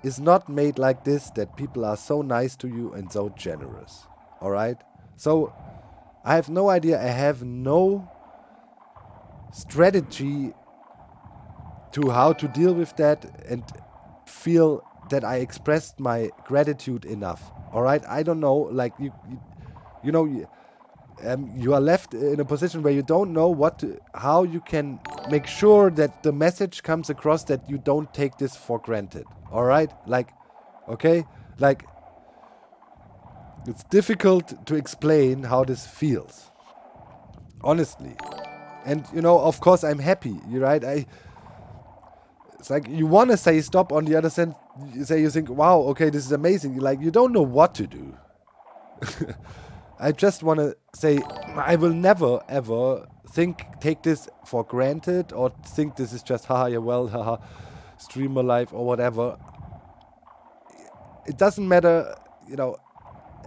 is not made like this, that people are so nice to you and so generous. Alright? So, I have no idea. I have no strategy to how to deal with that and feel that I expressed my gratitude enough. Alright? I don't know. Like, you know... you are left in a position where you don't know how you can make sure that the message comes across, that you don't take this for granted. All right? Like, okay? Like, it's difficult to explain how this feels. Honestly. And, you know, of course I'm happy. You're right? It's like you want to say stop. On the other hand, you think, wow, okay, this is amazing. Like, you don't know what to do. I just want to say, I will never, ever take this for granted or think this is just, haha, yeah, well, haha, streamer life or whatever. It doesn't matter, you know,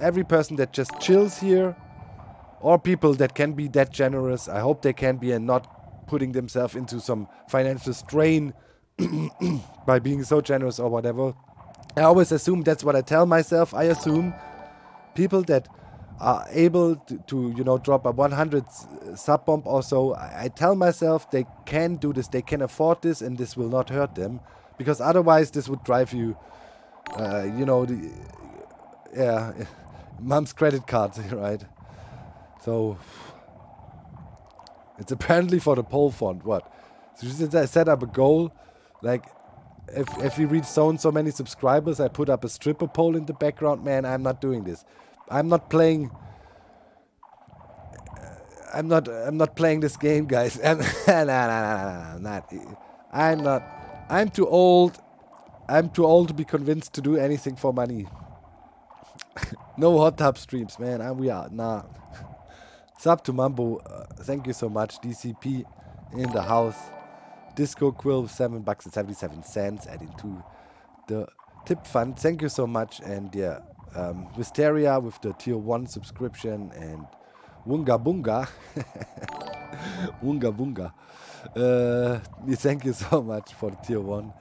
every person that just chills here or people that can be that generous, I hope they can be, and not putting themselves into some financial strain by being so generous or whatever. I always assume, that's what I tell myself, I assume people that are able to you know, drop a 100 sub bump or so, I tell myself they can do this, they can afford this, and this will not hurt them, because otherwise this would drive you, you know, mom's credit card, right? So it's apparently for the poll font. What? So since I set up a goal, like if we reach so and so many subscribers, I put up a stripper pole in the background. Man, I'm not doing this. I'm not playing. I'm not playing this game, guys. I'm not. I'm too old. I'm too old to be convinced to do anything for money. No hot tub streams, man. We are nah. Sub to Mambo. Thank you so much. DCP in the house. Disco Quill, $7.77, adding to the tip fund. Thank you so much. And yeah. Wisteria with the tier 1 subscription, and Wunga Bunga. Wunga Bunga. Thank you so much for the tier 1.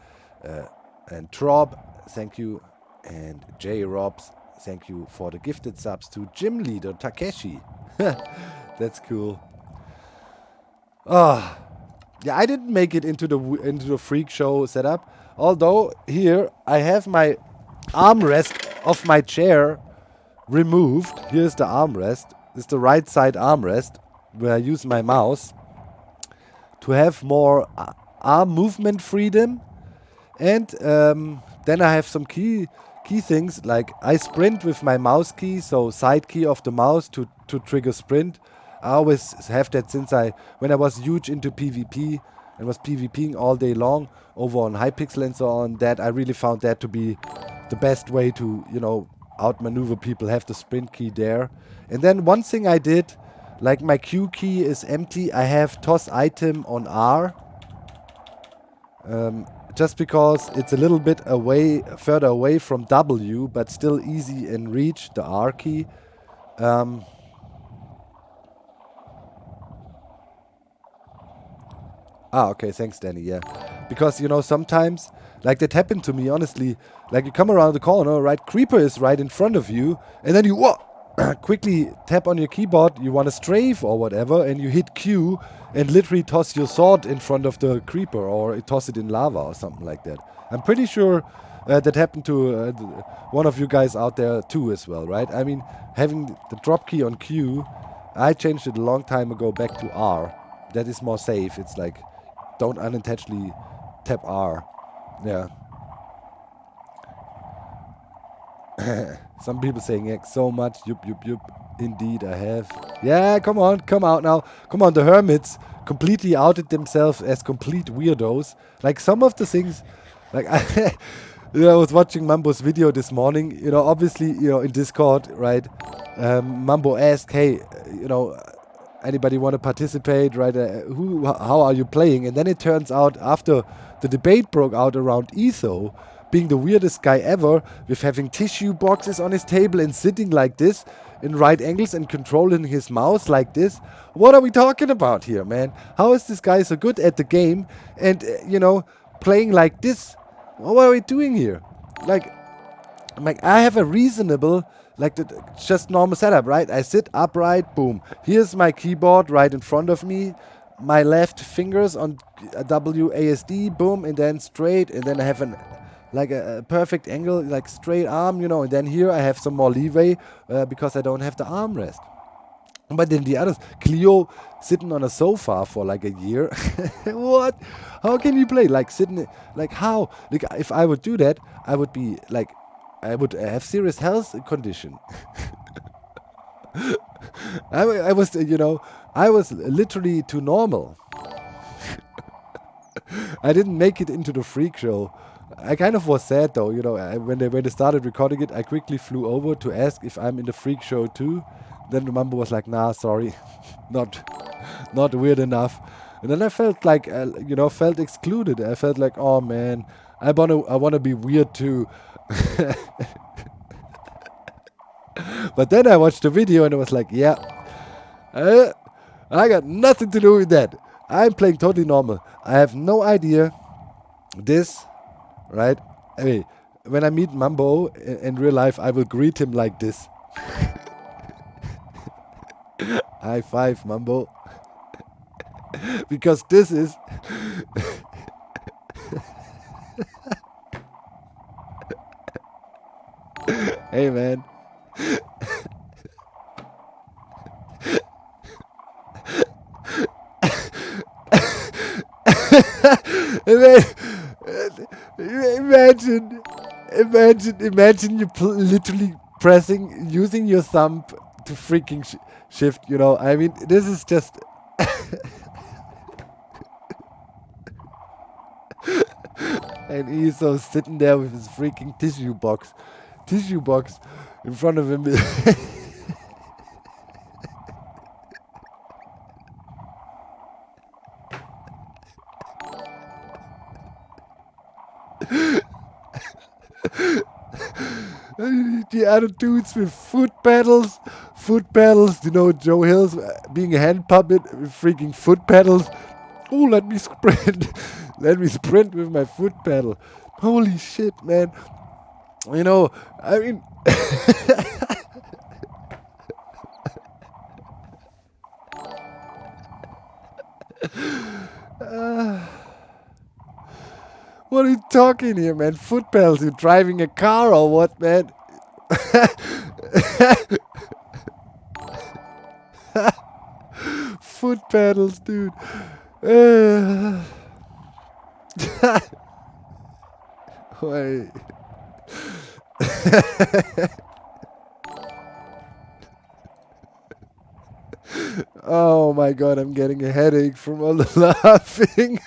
And Trob, thank you. And J Robs, thank you for the gifted subs to Gym Leader Takeshi. That's cool. Ah, yeah, I didn't make it into the freak show setup. Although here I have my armrest of my chair removed. Here's the armrest. It's the right side armrest where I use my mouse to have more arm movement freedom. And then I have some key things, like I sprint with my mouse key, so side key of the mouse to trigger sprint. I always have that since when I was huge into PvP and was PvPing all day long over on Hypixel and so on, that I really found that to be the best way to, you know, outmaneuver people, have the sprint key there. And then one thing I did, like my Q key is empty, I have toss item on R. Just because it's a little bit further away from W, but still easy in reach, the R key. Okay, thanks, Danny, yeah. Because, you know, sometimes, like, that happened to me, honestly. Like, you come around the corner, right? Creeper is right in front of you, and then you quickly tap on your keyboard, you want to strafe or whatever, and you hit Q, and literally toss your sword in front of the creeper, or toss it in lava or something like that. I'm pretty sure that happened to one of you guys out there too as well, right? I mean, having the drop key on Q, I changed it a long time ago back to R. That is more safe. It's like, don't unintentionally tap R. Yeah. Some people saying X so much. Yup, yup, yup. Indeed, I have. Yeah, come on, come out now. Come on, the hermits completely outed themselves as complete weirdos. Like some of the things, like I was watching Mambo's video this morning. You know, obviously, you know, in Discord, right? Mambo asked, "Hey, you know, anybody want to participate? Right? How are you playing?" And then it turns out after the debate broke out around Etho being the weirdest guy ever, with having tissue boxes on his table and sitting like this in right angles and controlling his mouse like this. What are we talking about here, man? How is this guy so good at the game and, you know, playing like this? What are we doing here? Like I have a reasonable, like, just normal setup, right? I sit upright, boom. Here's my keyboard right in front of me. My left fingers on WASD, boom, and then straight, and then I have a perfect angle, like straight arm, you know, and then here I have some more leeway because I don't have the armrest. But then the others, Cleo sitting on a sofa for like a year. What? How can you play? Like sitting, like how? Like if I would do that, I would be like, I would have serious health condition. I was, you know, I was literally too normal. I didn't make it into the freak show. I kind of was sad though, you know, when they started recording it, I quickly flew over to ask if I'm in the freak show too. Then the Mambo was like, nah, sorry, not weird enough. And then I felt like, you know, felt excluded. I felt like, oh man, I wanna be weird too. But then I watched the video and I was like, yeah, I got nothing to do with that. I'm playing totally normal. I have no idea this, right? I mean, when I meet Mambo in real life, I will greet him like this. High five, Mambo. Because this is... Hey, man. Imagine you literally using your thumb to freaking shift, you know. I mean, this is just... And he's so sitting there with his freaking tissue box in front of him. The other dudes with foot pedals, you know, Joe Hill's being a hand puppet with freaking foot pedals. Oh, let me sprint with my foot pedal. Holy shit, man. You know, I mean... What are you talking here, man? Foot pedals? You driving a car or what, man? Foot pedals, dude. Wait. Oh my god, I'm getting a headache from all the laughing.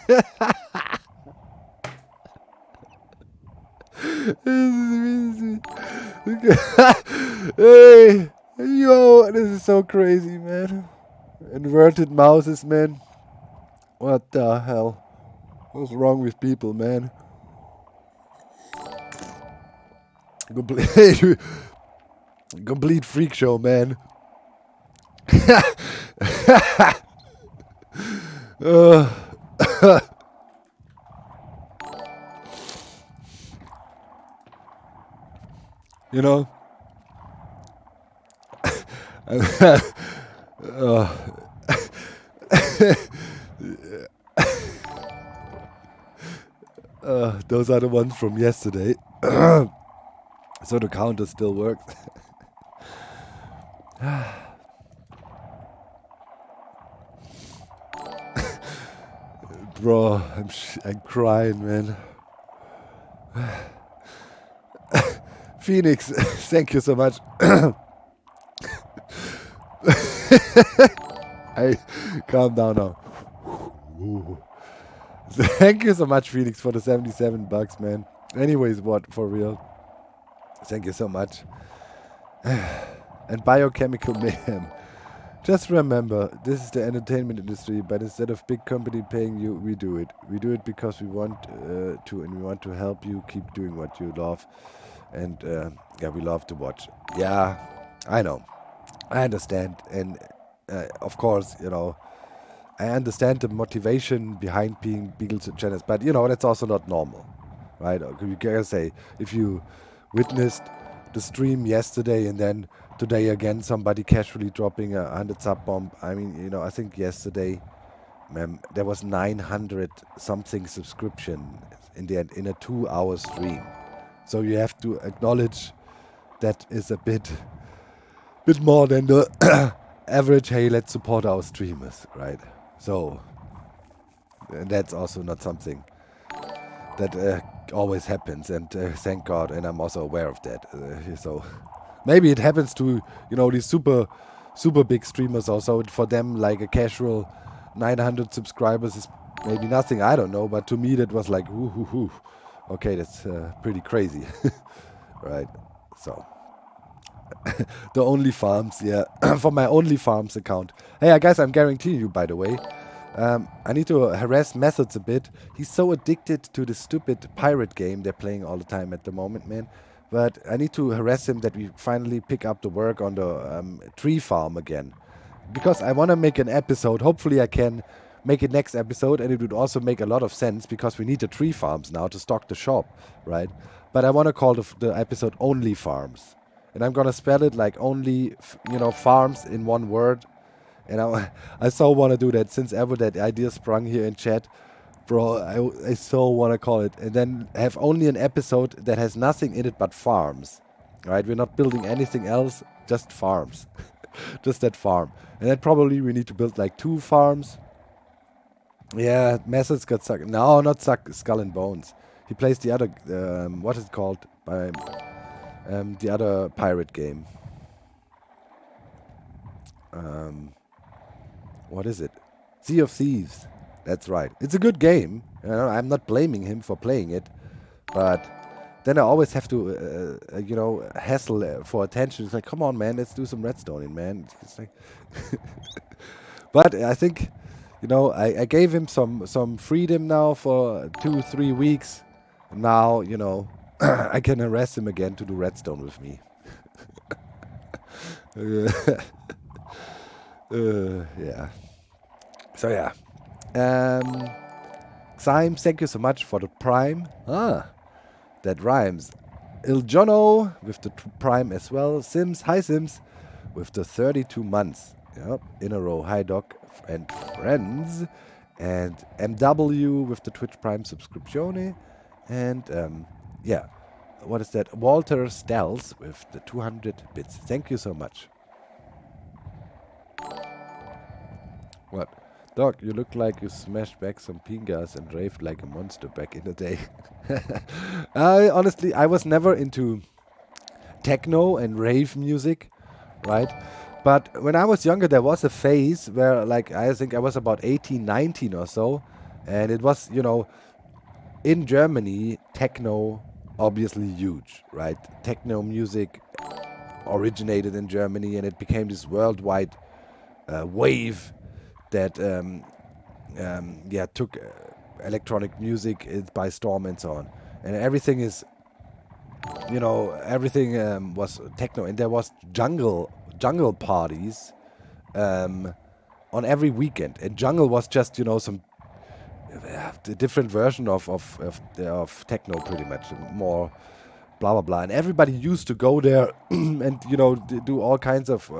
Hey, yo, this is so crazy, man. Inverted mouses, man. What the hell? What's wrong with people, man? Complete freak show, man. You know? Those are the ones from yesterday. So the counter still works. Bro, I'm crying, man. Phoenix, thank you so much. Hey, calm down now. Thank you so much, Phoenix, for the 77 bucks, man. Anyways, what, for real? Thank you so much. And Biochemical Mayhem. Just remember, this is the entertainment industry, but instead of big company paying you, we do it. We do it because we want to, and we want to help you keep doing what you love. And yeah, we love to watch. Yeah, I know. I understand. And of course, you know, I understand the motivation behind being so generous, but you know, that's also not normal, right? You can say, if you witnessed the stream yesterday and then today again somebody casually dropping a 100 sub bomb, I mean, you know, I think yesterday there was 900 something subscription in the end in a 2-hour stream. So you have to acknowledge that is a bit more than the average, hey, let's support our streamers, right? So that's also not something that always happens, and thank God, and I'm also aware of that. So maybe it happens to, you know, these super big streamers also. For them, like a casual 900 subscribers is maybe nothing, I don't know, but to me that was like, whoo. Okay, that's pretty crazy. Right, so the Only Farms, yeah. For my Only Farms account. Hey guys, I'm guaranteeing you, by the way, I need to harass Methods a bit. He's so addicted to the stupid pirate game they're playing all the time at the moment, man. But I need to harass him that we finally pick up the work on the tree farm again. Because I want to make an episode. Hopefully I can make it next episode, and it would also make a lot of sense because we need the tree farms now to stock the shop, right? But I want to call the episode Only Farms. And I'm going to spell it like only, you know, farms in one word. And I so want to do that since ever that idea sprung here in chat. Bro, I so want to call it. And then have only an episode that has nothing in it but farms. Right? We're not building anything else, just farms. Just that farm. And then probably we need to build like 2 farms. Yeah, Methods got stuck. No, not stuck. Skull and Bones. He plays the other, what is it called? The other pirate game. What is it? Sea of Thieves. That's right. It's a good game. I'm not blaming him for playing it, but then I always have to, you know, hassle for attention. It's like, come on, man, let's do some redstoning, man. It's like but I think, you know, I gave him some freedom now for 2-3 weeks. Now, you know, I can harass him again to do redstone with me. Yeah. So yeah. Xime, thank you so much for the prime. That rhymes. Iljono with the prime as well. Sims, hi Sims, with the 32 months. Yep, in a row. Hi Doc and friends. And MW with the Twitch Prime subscription. And yeah, what is that? Walter Stells with the 200 bits. Thank you so much. What? Doc, you look like you smashed back some pingas and raved like a monster back in the day. Honestly, I was never into techno and rave music, right? But when I was younger, there was a phase where, like, I think I was about 18, 19 or so. And it was, you know, in Germany, techno, obviously huge, right? Techno music originated in Germany and it became this worldwide wave that took electronic music by storm and so on. And everything is, you know, everything was techno, and there was jungle parties on every weekend. And jungle was just, you know, some different version of techno, pretty much, more blah blah blah. And everybody used to go there and, you know, do all kinds of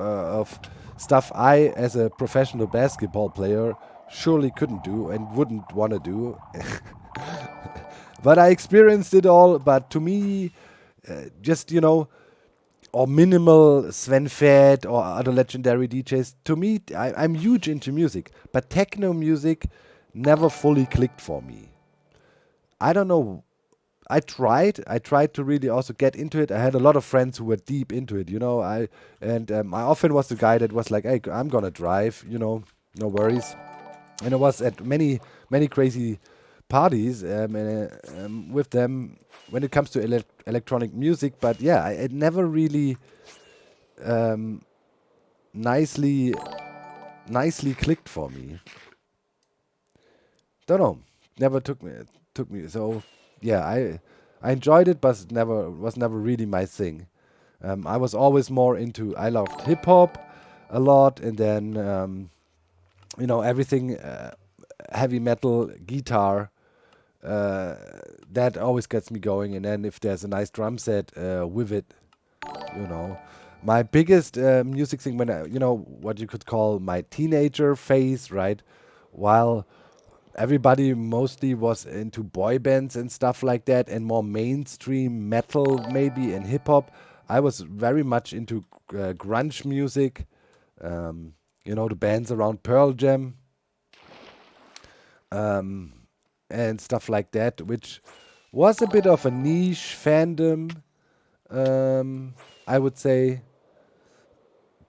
stuff I, as a professional basketball player, surely couldn't do and wouldn't want to do. But I experienced it all. But to me, just or minimal Sven Fed or other legendary DJs. To me, I'm huge into music, but techno music never fully clicked for me. I don't know. I tried to really also get into it. I had a lot of friends who were deep into it, I often was the guy that was like, "Hey, I'm gonna drive, no worries." And I was at many crazy parties with them when it comes to electronic music. But yeah, it never really nicely clicked for me. Don't know. Never took me. So yeah, I enjoyed it, but it was never really my thing. I was always more into. I loved hip hop a lot, and then everything heavy metal, guitar. That always gets me going. And then if there's a nice drum set with it, my biggest music thing when what you could call my teenager phase, right? While everybody mostly was into boy bands and stuff like that, and more mainstream metal maybe and hip hop. I was very much into grunge music. The bands around Pearl Jam and stuff like that, which was a bit of a niche fandom, I would say,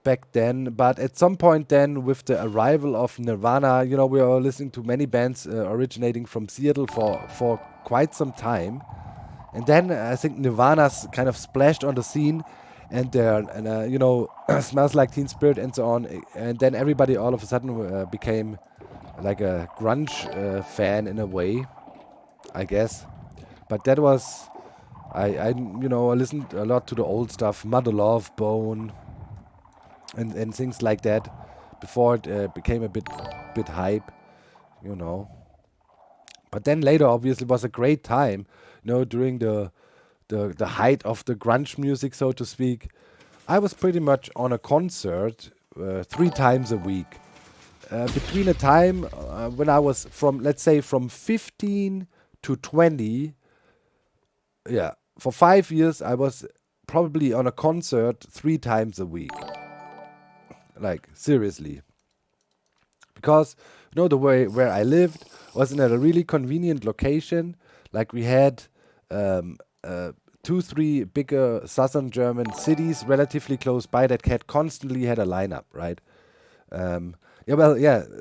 back then. But at some point then, with the arrival of Nirvana, we were listening to many bands originating from Seattle for quite some time. And then I think Nirvana's kind of splashed on the scene, and Smells Like Teen Spirit and so on. And then everybody all of a sudden became like a grunge fan in a way, I guess. But that was, I listened a lot to the old stuff, Mother Love Bone, and things like that, before it became a bit hype, But then later, obviously, was a great time, during the height of the grunge music, so to speak. I was pretty much on a concert 3 times a week. Between a time when I was let's say from 15 to 20, yeah, for 5 years, I was probably on a concert 3 times a week. Like, seriously. Because, the way where I lived was in a really convenient location. Like, we had 2-3 bigger southern German cities relatively close by that constantly had a lineup, right?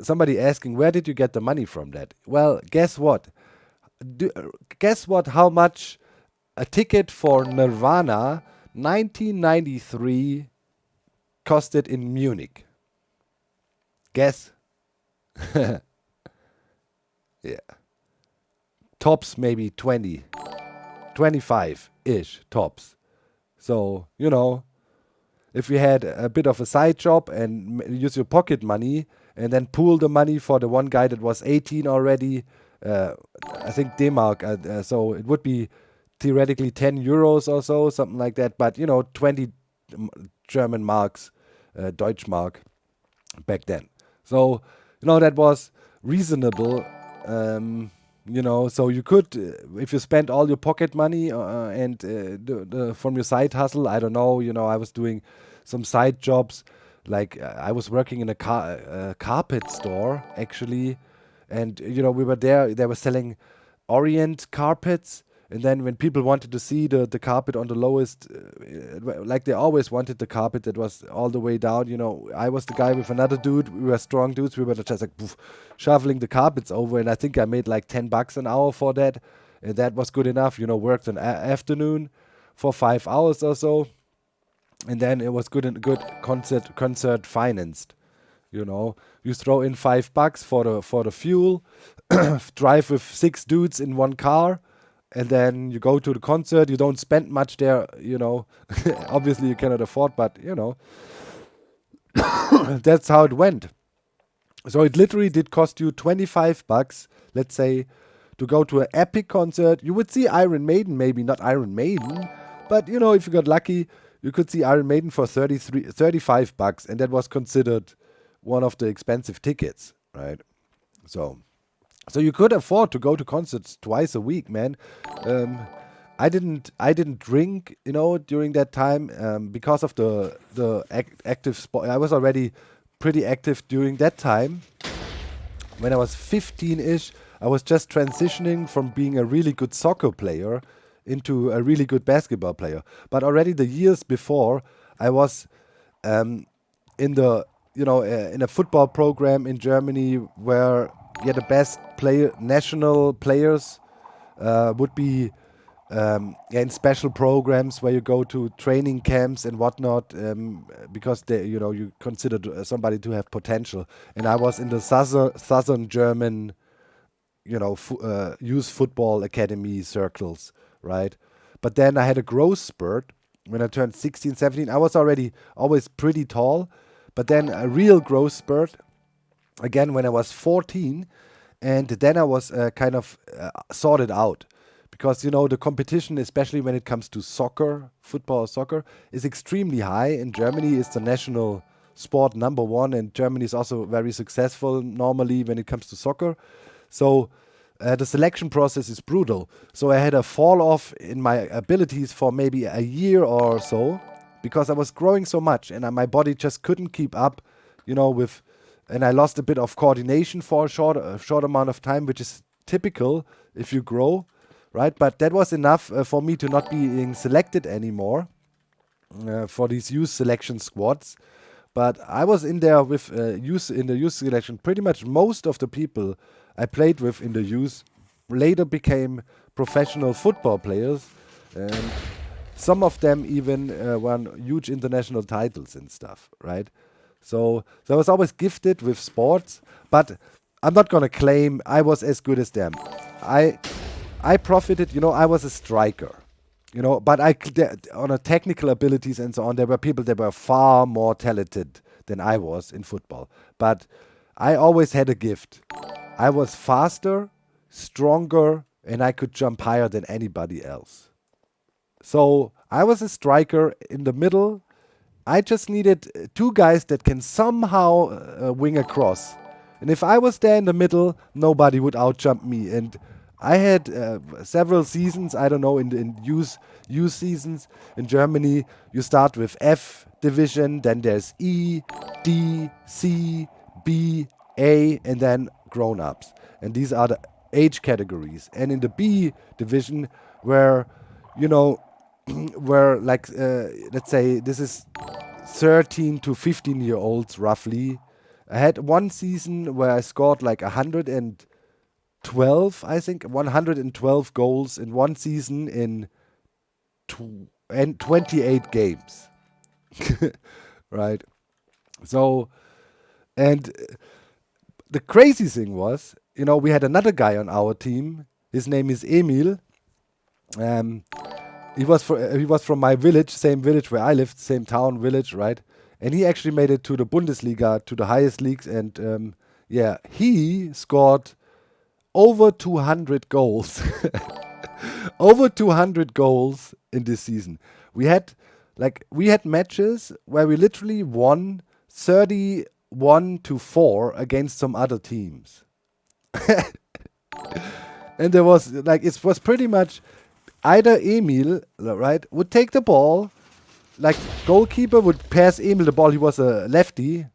Somebody asking, where did you get the money from that? Well, guess what? Guess what? How much a ticket for Nirvana 1993 costed in Munich? Guess? Yeah. Tops maybe 20, 25-ish tops. So, if you had a bit of a side job and use your pocket money and then pool the money for the one guy that was 18 already, I think D-Mark, so it would be theoretically 10 euros or so, something like that. But, 20 German marks, Deutschmark back then. So, that was reasonable. So you could, if you spent all your pocket money and from your side hustle, I don't know, I was doing some side jobs. Like I was working in a carpet store, actually. And, we were there, they were selling Orient carpets. And then when people wanted to see the carpet on the lowest, like they always wanted the carpet that was all the way down, I was the guy with another dude. We were strong dudes. We were just like shoveling the carpets over. And I think I made like $10 an hour for that. And that was good enough. Worked an afternoon for 5 hours or so. And then it was good concert financed. You throw in $5 for the fuel, drive with 6 dudes in one car. And then you go to the concert. You don't spend much there, Obviously, you cannot afford, but, that's how it went. So it literally did cost you $25, let's say, to go to an epic concert. You would see Iron Maiden, maybe not Iron Maiden, but, if you got lucky, you could see Iron Maiden for $35, and that was considered one of the expensive tickets, right? So So you could afford to go to concerts twice a week, man. I didn't drink, during that time, because of the active sport. I was already pretty active during that time. When I was 15-ish, I was just transitioning from being a really good soccer player into a really good basketball player. But already the years before, I was in the in a football program in Germany where the best national players would be in special programs where you go to training camps and whatnot, because you consider somebody to have potential. And I was in the southern German, youth football academy circles, right? But then I had a growth spurt when I turned 16, 17. I was already always pretty tall, but then a real growth spurt again when I was 14, and then I was kind of sorted out. Because, the competition, especially when it comes to football or soccer, is extremely high. In Germany, it's the national sport #1, and Germany is also very successful normally when it comes to soccer. So the selection process is brutal. So I had a fall off in my abilities for maybe a year or so, because I was growing so much, and my body just couldn't keep up, and I lost a bit of coordination for a short amount of time, which is typical if you grow. Right, but that was enough for me to not being selected anymore for these youth selection squads. But I was in there with in the youth selection. Pretty much most of the people I played with in the youth later became professional football players, and some of them even won huge international titles and stuff. Right, so I was always gifted with sports, but I'm not gonna claim I was as good as them. I profited, I was a striker, but on a technical abilities and so on, there were people that were far more talented than I was in football. But I always had a gift. I was faster, stronger, and I could jump higher than anybody else. So I was a striker in the middle. I just needed two guys that can somehow wing across. And if I was there in the middle, nobody would outjump me. And I had several seasons, I don't know, in youth seasons in Germany. You start with F division, then there's E, D, C, B, A, and then grown-ups. And these are the age categories. And in the B division, where, where let's say this is 13 to 15-year-olds roughly. I had one season where I scored like 112, I think, 112 goals in one season in 28 games. Right? So, and the crazy thing was, we had another guy on our team. His name is Emil. He was from my village, same village where I lived, same town, village, right? And he actually made it to the Bundesliga, to the highest leagues, and he scored over 200 goals. Over 200 goals in this season. We had matches where we literally won 31-4 against some other teams. And there was it was pretty much either Emil, right, would take the ball, goalkeeper would pass Emil the ball. He was a lefty,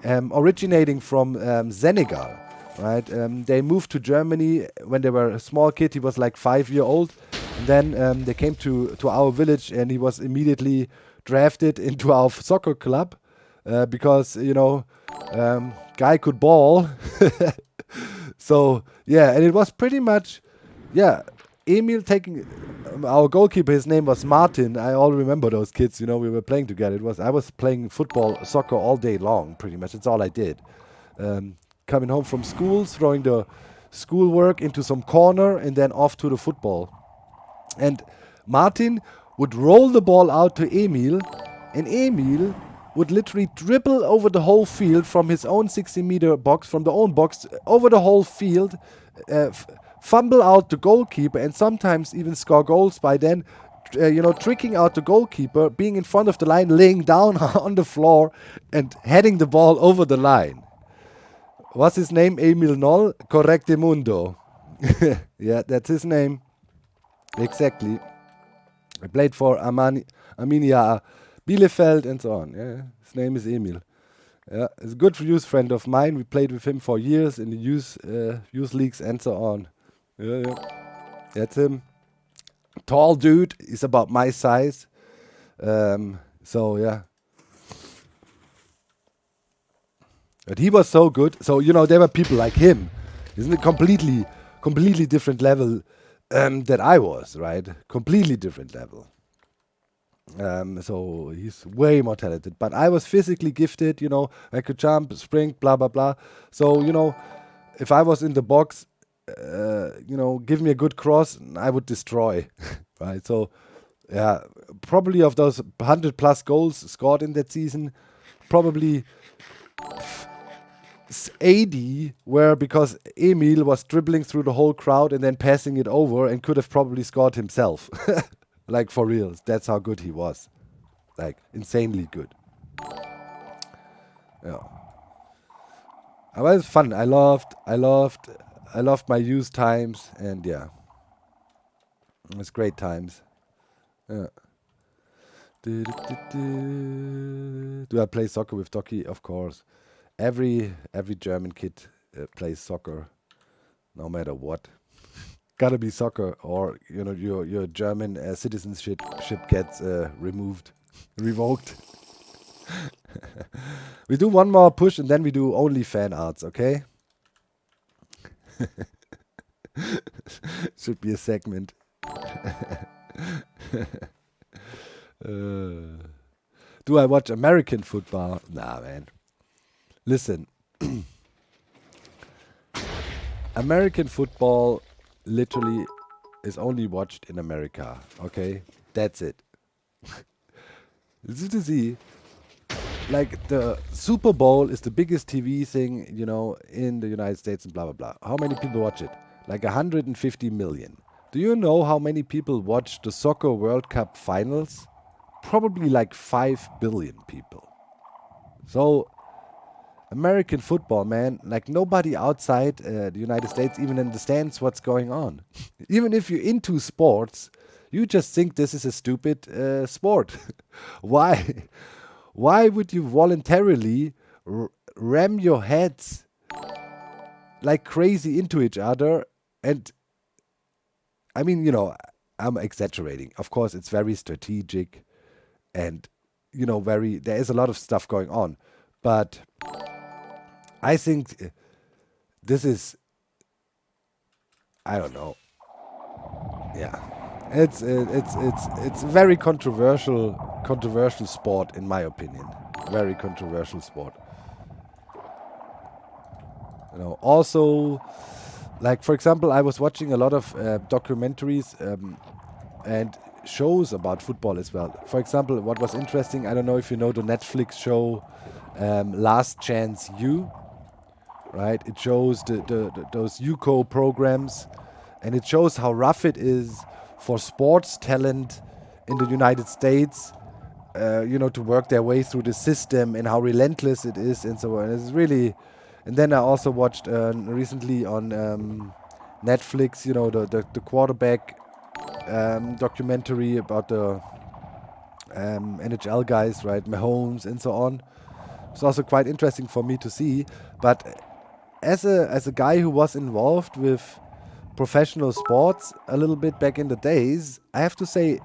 originating from Senegal. Right, they moved to Germany when they were a small kid. He was like 5 years old, and then they came to our village, and he was immediately drafted into our soccer club because guy could ball. So and it was pretty much Emil taking our goalkeeper. His name was Martin. I all remember those kids. We were playing together. I was playing soccer all day long. Pretty much, that's all I did. Coming home from school, throwing the schoolwork into some corner, and then off to the football. And Martin would roll the ball out to Emil, and Emil would literally dribble over the whole field from his own 60-meter box, from the own box, over the whole field, fumble out the goalkeeper, and sometimes even score goals by then, tricking out the goalkeeper, being in front of the line, laying down on the floor, and heading the ball over the line. What's his name? Emil Noll? Correcte Mundo. Yeah, that's his name. Exactly. I played for Arminia Bielefeld and so on. Yeah, his name is Emil. Yeah, he's a good youth friend of mine. We played with him for years in the youth leagues and so on. Yeah, yeah. That's him. Tall dude. He's about my size. So yeah. But he was so good. So there were people like him. Isn't it completely different level that I was, right? Completely different level. So he's way more talented. But I was physically gifted, I could jump, sprint, blah, blah, blah. So, if I was in the box, give me a good cross, I would destroy, right? So, yeah, probably of those 100 plus goals scored in that season, probably 80 were because Emil was dribbling through the whole crowd and then passing it over and could have probably scored himself. Like, for real. That's how good he was. Like, insanely good. Yeah. It was fun. I loved my youth times, and yeah. It was great times. Yeah. Do I play soccer with Doki? Of course. Every German kid plays soccer, no matter what. Gotta be soccer, or your German citizenship gets revoked. We do one more push and then we do only fan arts, okay? Should be a segment. Do I watch American football? Nah, man. Listen. American football literally is only watched in America, okay? That's it. To see, like, the Super Bowl is the biggest TV thing, in the United States and blah, blah, blah. How many people watch it? Like 150 million. Do you know how many people watch the Soccer World Cup finals? Probably like 5 billion people. So, American football, man, like nobody outside the United States even understands what's going on. Even if you're into sports, you just think this is a stupid sport. Why? Why would you voluntarily ram your heads like crazy into each other? And I mean, I'm exaggerating. Of course, it's very strategic and, there is a lot of stuff going on. But I think this is, I don't know. Yeah, it's a very controversial sport in my opinion. Very controversial sport. Also, like for example, I was watching a lot of documentaries and shows about football as well. For example, what was interesting, I don't know if you know the Netflix show Last Chance U. Right, it shows those UCO programs, and it shows how rough it is for sports talent in the United States, to work their way through the system and how relentless it is and so on. It's really, and then I also watched recently on Netflix, the quarterback documentary about the NHL guys, right, Mahomes and so on. It's also quite interesting for me to see, but as a guy who was involved with professional sports a little bit back in the days, I have to say,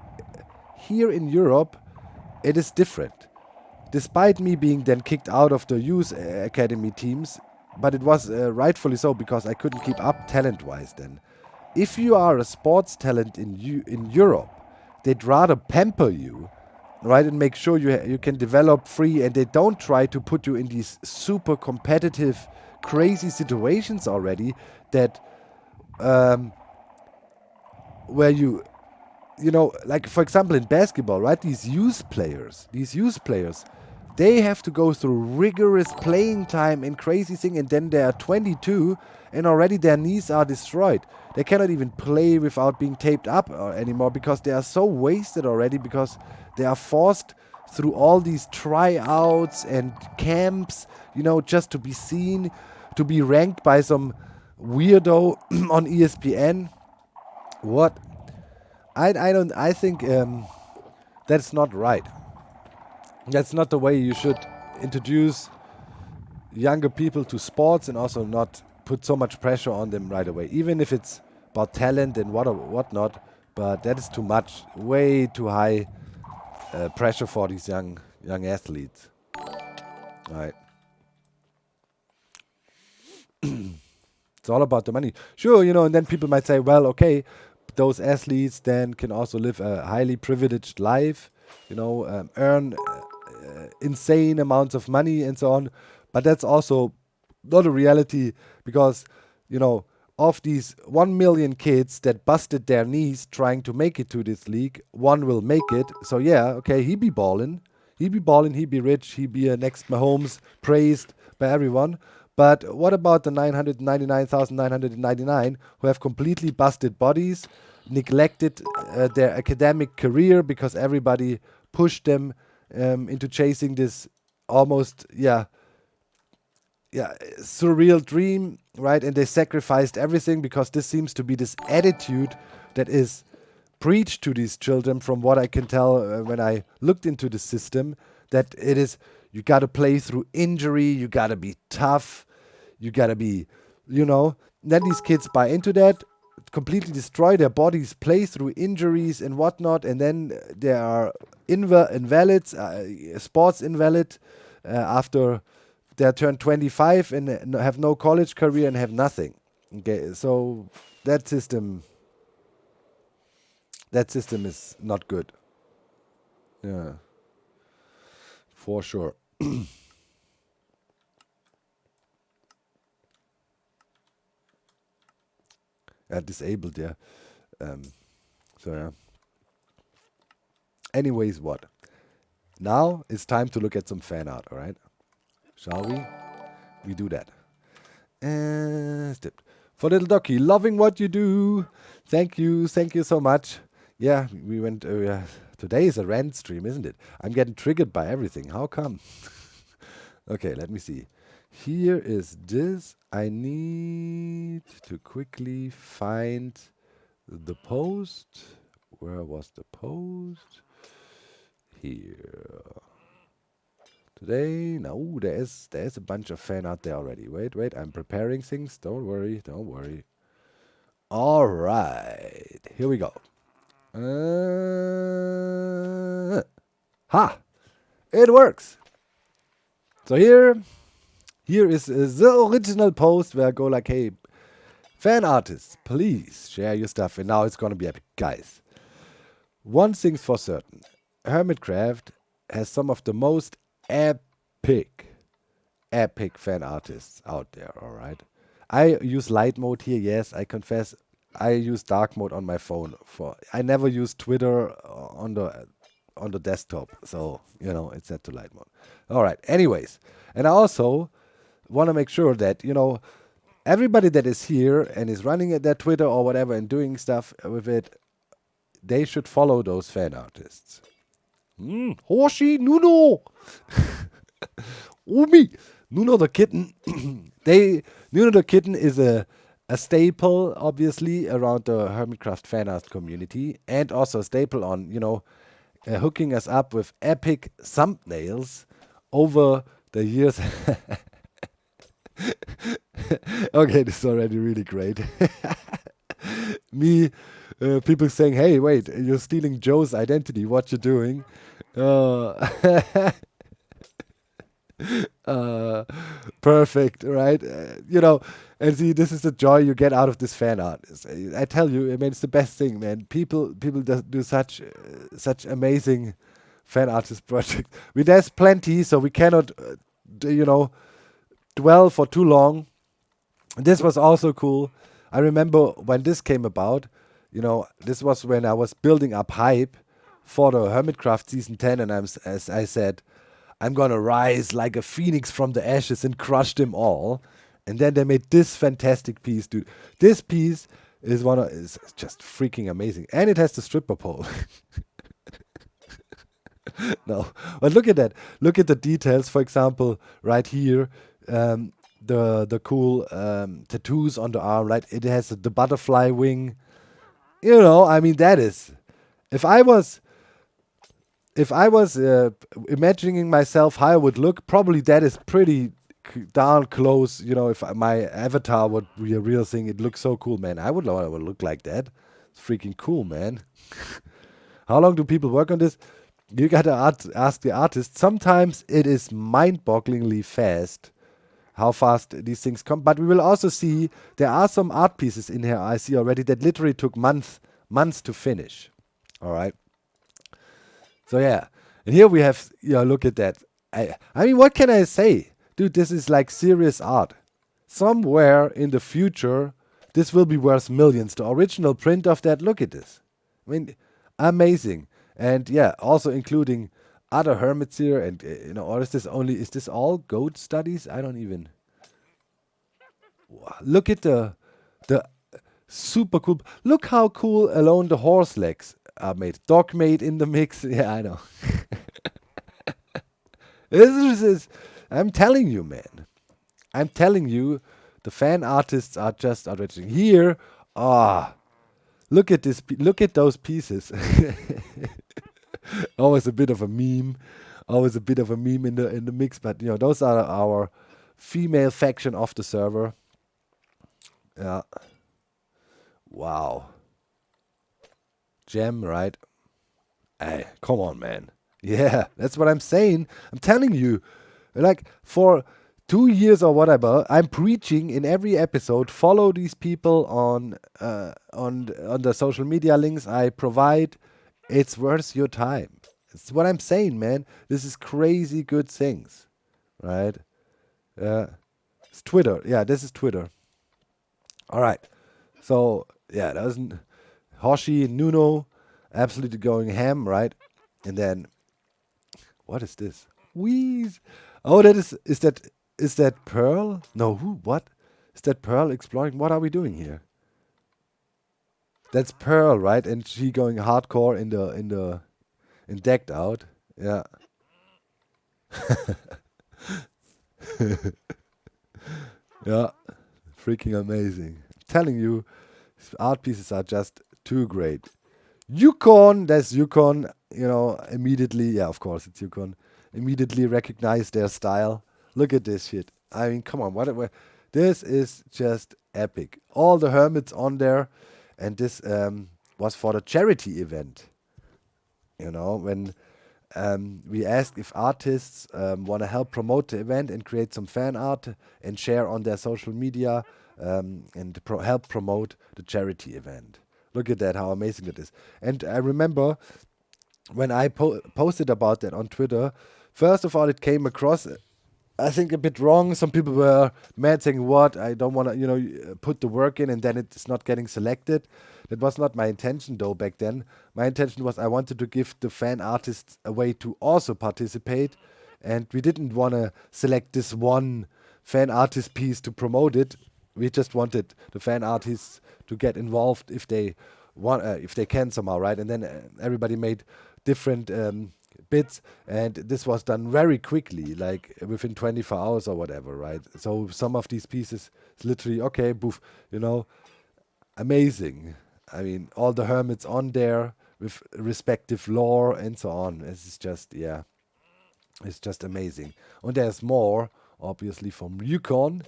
here in Europe, it is different. Despite me being then kicked out of the youth academy teams, but it was rightfully so because I couldn't keep up talent-wise then. If you are a sports talent in Europe, they'd rather pamper you, right, and make sure you can develop free, and they don't try to put you in these super competitive crazy situations already that where like for example in basketball, right, these youth players, they have to go through rigorous playing time and crazy thing, and then they are 22 and already their knees are destroyed. They cannot even play without being taped up anymore because they are so wasted already, because they are forced through all these tryouts and camps, just to be seen, to be ranked by some weirdo on ESPN. What? I think that's not right. That's not the way you should introduce younger people to sports, and also not put so much pressure on them right away, even if it's about talent and whatnot. But that is too much, way too high pressure for these young athletes. Right. It's all about the money. Sure, and then people might say, well, okay, those athletes then can also live a highly privileged life, earn insane amounts of money and so on. But that's also not a reality, because, of these 1 million kids that busted their knees trying to make it to this league, one will make it. So yeah, okay, he be ballin'. He be rich, he be a next Mahomes, praised by everyone. But what about the 999,999 who have completely busted bodies, neglected their academic career because everybody pushed them into chasing this almost, surreal dream, right? And they sacrificed everything, because this seems to be this attitude that is preached to these children, from what I can tell when I looked into the system, that it is, you got to play through injury, you got to be tough, you got to be, then these kids buy into that, completely destroy their bodies, play through injuries and whatnot, and then they are invalids, sports invalid, after they turn 25 and have no college career and have nothing. Okay, so that system is not good. Yeah, for sure. Disabled, yeah. So yeah. Anyways, what? Now it's time to look at some fan art, all right? Shall we? We do that. For little Docky, loving what you do. Thank you so much. Yeah, we went. Today is a rant stream, isn't it? I'm getting triggered by everything. How come? Okay, let me see. Here is this. I need to quickly find the post. Where was the post? Here. Today, no, there's a bunch of fan art there already. Wait, I'm preparing things. Don't worry. All right, here we go. It works. So here is the original post where I go like, hey, fan artists, please share your stuff. And now it's gonna be epic, guys. One thing's for certain: Hermitcraft has some of the most epic fan artists out there. All right, I use light mode here. Yes, I confess, I use dark mode on my phone. I never use Twitter on the desktop, so it's set to light mode. All right. Anyways, and I also want to make sure that everybody that is here and is running at their Twitter or whatever and doing stuff with it, they should follow those fan artists. Hoshi, Nuno, Umi, Nuno the kitten. Nuno the kitten is a staple, obviously, around the Hermitcraft fan art community, and also a staple on hooking us up with epic thumbnails over the years. Okay, this is already really great. People saying, hey, wait, you're stealing Joe's identity, what you doing? Perfect, right? And see, this is the joy you get out of this fan art. I tell you, I mean, it's the best thing, man. People do such amazing fan artist projects. There's plenty, so we cannot, dwell for too long. This was also cool. I remember when this came about. This was when I was building up hype for the Hermitcraft season 10, and as I said, I'm gonna rise like a phoenix from the ashes and crush them all. And then they made this fantastic piece, dude. This piece is just freaking amazing, and it has the stripper pole. No, but look at that. Look at the details. For example, right here, the cool tattoos on the arm, right? It has the butterfly wing. You know, I mean, that is. If I was imagining myself how I would look, probably that is pretty darn close. You know, if my avatar would be a real thing, it looks so cool, man. I would want to look like that. It's freaking cool, man. How long do people work on this? You gotta ask the artist. Sometimes it is mind-bogglingly fast how fast these things come. But we will also see there are some art pieces in here I see already that literally took months to finish. All right. So yeah, and here we have, look at that. I mean, what can I say? Dude, this is like serious art. Somewhere in the future, this will be worth millions. The original print of that, look at this. I mean, amazing. And yeah, also including other hermits here. And, or is this all goat studies? I don't even. Wow, look at the super cool. Look how cool alone the horse legs are made. Dog made in the mix. Yeah, I know. This is, I'm telling you, man. I'm telling you, the fan artists are just outraging. Here, look at this. Look at those pieces. Always a bit of a meme. Always a bit of a meme in the mix. But those are our female faction of the server. Yeah. Wow. Gem, right? Hey, come on, man. Yeah, that's what I'm saying. I'm telling you, like for 2 years or whatever, I'm preaching in every episode. Follow these people on the social media links I provide. It's worth your time. It's what I'm saying, man. This is crazy good things, right? It's Twitter. Yeah, this is Twitter. All right. So yeah, doesn't Hoshi Nuno absolutely going ham, right? And then what is this? Wheeze. Oh, is that Pearl? No, who? What? Is that Pearl exploring? What are we doing here? That's Pearl, right? And she going hardcore in decked out. Yeah. Yeah. Freaking amazing. I'm telling you, art pieces are just too great. Yukon, that's Yukon, immediately, yeah, of course, it's Yukon, immediately recognize their style. Look at this shit. I mean, come on, this is just epic. All the hermits on there, and this was for the charity event. When we asked if artists want to help promote the event and create some fan art and share on their social media and help promote the charity event. Look at that, how amazing it is. And I remember when I posted about that on Twitter, first of all, it came across, I think, a bit wrong. Some people were mad saying, what? I don't want to, put the work in and then it's not getting selected. That was not my intention, though, back then. My intention was I wanted to give the fan artists a way to also participate. And we didn't want to select this one fan artist piece to promote it. We just wanted the fan artists to get involved if they can somehow, right? And then everybody made different bits, and this was done very quickly, like within 24 hours or whatever, right? So some of these pieces is literally okay, boof, amazing. I mean, all the hermits on there with respective lore and so on. It's just, yeah, it's just amazing. And there's more, obviously, from Yukon.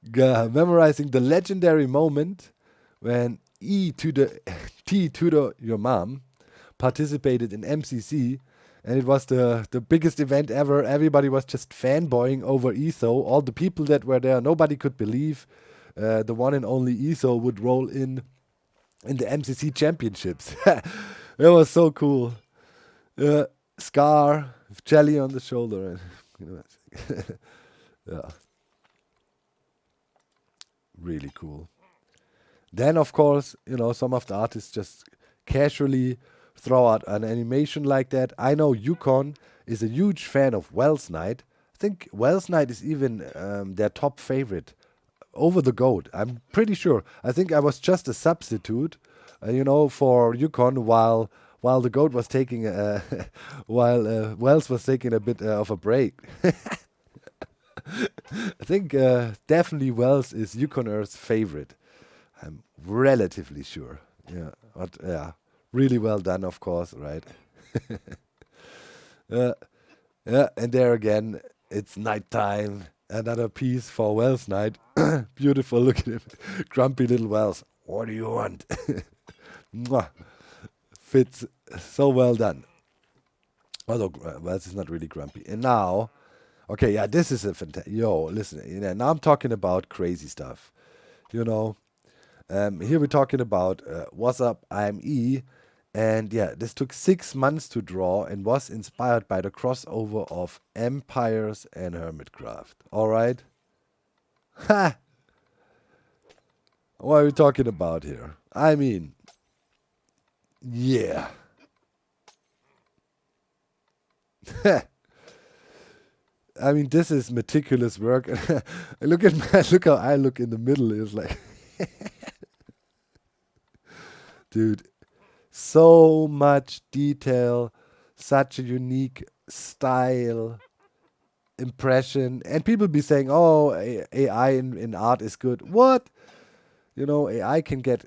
Memorizing the legendary moment when T to the your mom participated in MCC, and it was the biggest event ever. Everybody was just fanboying over ETHO. All the people that were there, nobody could believe the one and only ETHO would roll in the MCC championships. It was so cool. Scar with jelly on the shoulder. Yeah. Really cool. Then, of course, some of the artists just casually throw out an animation like that. I know Yukon is a huge fan of Wells Knight. I think Wells Knight is even their top favorite over the GOAT. I'm pretty sure. I think I was just a substitute, for Yukon while the GOAT was taking while Wells was taking a bit of a break. I think definitely Wells is Yukon Earth's favorite. I'm relatively sure. Yeah, but yeah, really well done, of course, right? uh, yeah, and there again, it's nighttime. Another piece for Wells night. Beautiful. Look at him, grumpy little Wells. What do you want? Mwah. Fits so well done. Although Wells is not really grumpy. And now, okay, yeah, this is a fantastic. Yo, listen, now I'm talking about crazy stuff. You know, here we're talking about What's Up, I'm E. And yeah, this took 6 months to draw and was inspired by the crossover of Empires and Hermitcraft. Alright? Ha! What are we talking about here? I mean, yeah. I mean, this is meticulous work. Look at look how I look in the middle. It's like, dude, so much detail, such a unique style, impression, and people be saying, "Oh, AI in art is good." What? You know, AI can get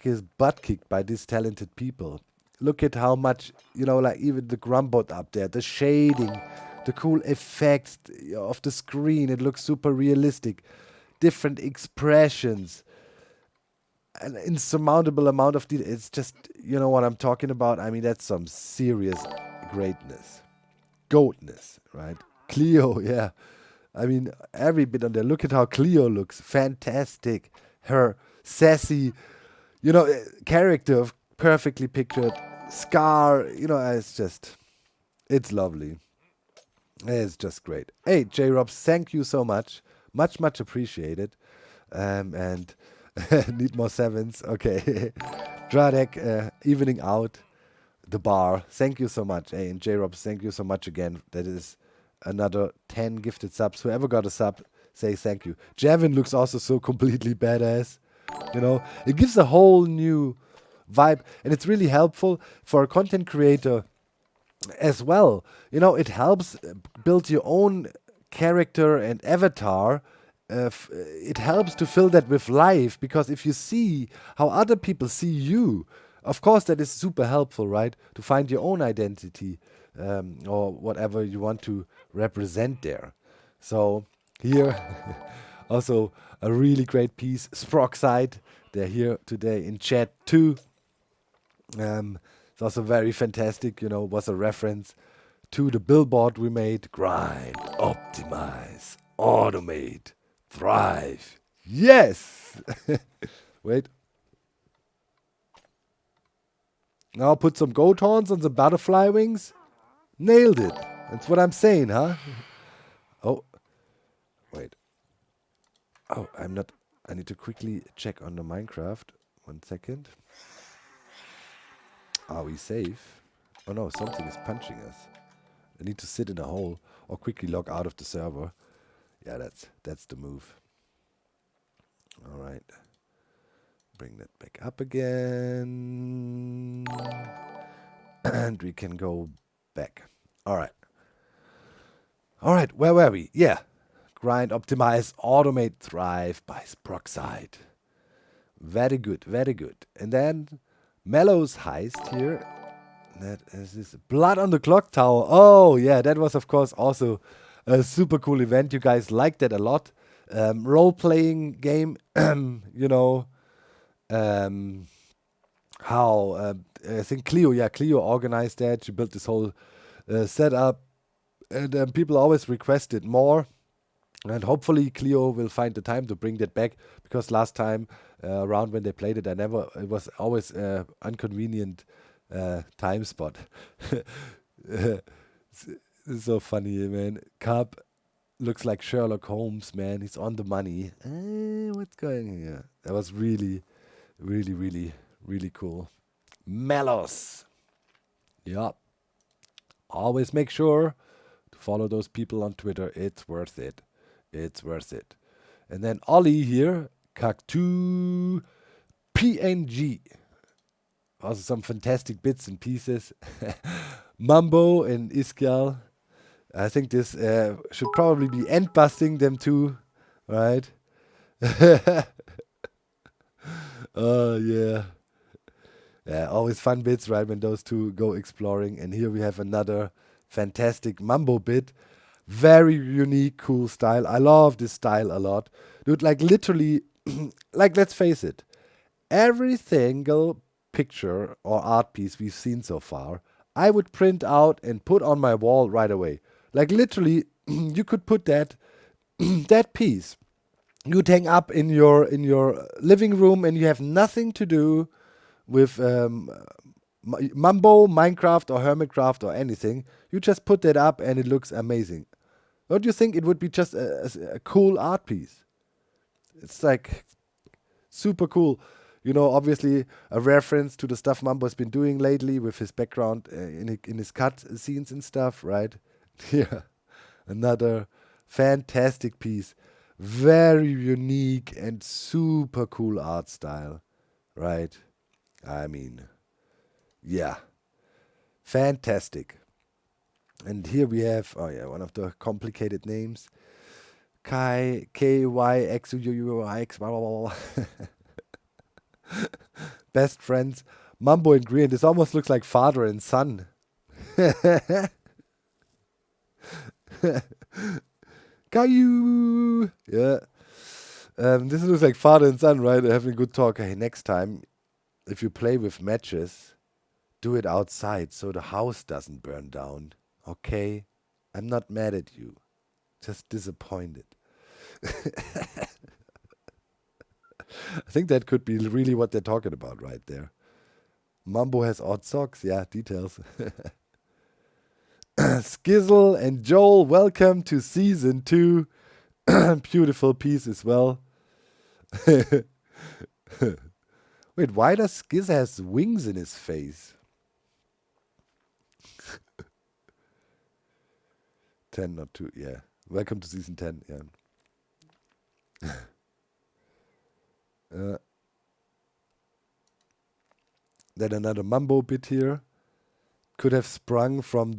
his butt kicked by these talented people. Look at how much, like even the Grumbot up there, the shading, the cool effects of the screen. It looks super realistic. Different expressions, an insurmountable amount of detail. It's just, you know what I'm talking about? I mean, that's some serious greatness. Goatness, right? Cleo, yeah. I mean, every bit on there. Look at how Cleo looks. Fantastic. Her sassy, character perfectly pictured. Scar, it's lovely. It's just great. Hey, J-Robs, thank you so much. Much, much appreciated. And need more sevens. Okay. Dradek, evening out. The bar. Thank you so much. Hey, and J-Robs, thank you so much again. That is another 10 gifted subs. Whoever got a sub, say thank you. Javin looks also so completely badass. It gives a whole new vibe, and it's really helpful for a content creator as well. It helps build your own character and avatar. It helps to fill that with life, because if you see how other people see you, of course that is super helpful, right? To find your own identity, or whatever you want to represent there. So here, also a really great piece. Sprockside, they're here today in chat too. It's also very fantastic, was a reference to the billboard we made. Grind, optimize, automate, thrive. Yes! Wait. Now put some goat horns on the butterfly wings. Nailed it. That's what I'm saying, huh? Oh. Wait. Oh, I need to quickly check on the Minecraft. 1 second. Are we safe? Oh no, something is punching us. I need to sit in a hole or quickly log out of the server. Yeah, that's the move. All right. Bring that back up again. And we can go back. All right. All right, where were we? Yeah. Grind, optimize, automate, thrive by Sprockside. Very good, very good. And then Mellow's heist here. That is this Blood on the Clock Tower. Oh, yeah, that was, of course, also a super cool event. You guys liked that a lot. Role-playing game, how I think Cleo organized that. She built this whole setup, and people always requested more. And hopefully Cleo will find the time to bring that back, because last time around when they played it, it was always inconvenient time spot. It's so funny, man. Cub looks like Sherlock Holmes, man. He's on the money. What's going on here? That was really, really, really, really cool. Melos. Yup. Always make sure to follow those people on Twitter. It's worth it. It's worth it. And then Ollie here. Cactu PNG. Also some fantastic bits and pieces. Mambo and Iskal. I think this should probably be end busting them too, right? Oh yeah. Yeah, always fun bits, right, when those two go exploring. And here we have another fantastic mambo bit. Very unique, cool style. I love this style a lot. Dude, like literally, like let's face it, every single picture or art piece we've seen so far, I would print out and put on my wall right away. Like literally, you could put that that piece you'd hang up in your living room, and you have nothing to do with Mambo, Minecraft, or Hermitcraft, or anything. You just put that up, and it looks amazing. Don't you think it would be just a cool art piece? It's like super cool. You know, obviously a reference to the stuff Mambo has been doing lately with his background in his cut scenes and stuff, right? Yeah, another fantastic piece. Very unique and super cool art style, right? I mean, yeah, fantastic. And here we have, oh yeah, one of the complicated names. KYXUUX, blah, blah, blah, blah. Best friends, Mambo and Green. This almost looks like father and son. Caillou! Yeah. This looks like father and son, right? They're having a good talk. Hey, next time, if you play with matches, do it outside so the house doesn't burn down. Okay? I'm not mad at you. Just disappointed. I think that could be really what they're talking about right there. Mambo has odd socks. Yeah, details. Skizzle and Joel, welcome to season 2. Beautiful piece as well. Wait, why does Skiz has wings in his face? 10, not 2, yeah. Welcome to season 10, yeah. Then another Mambo bit here. Could have sprung from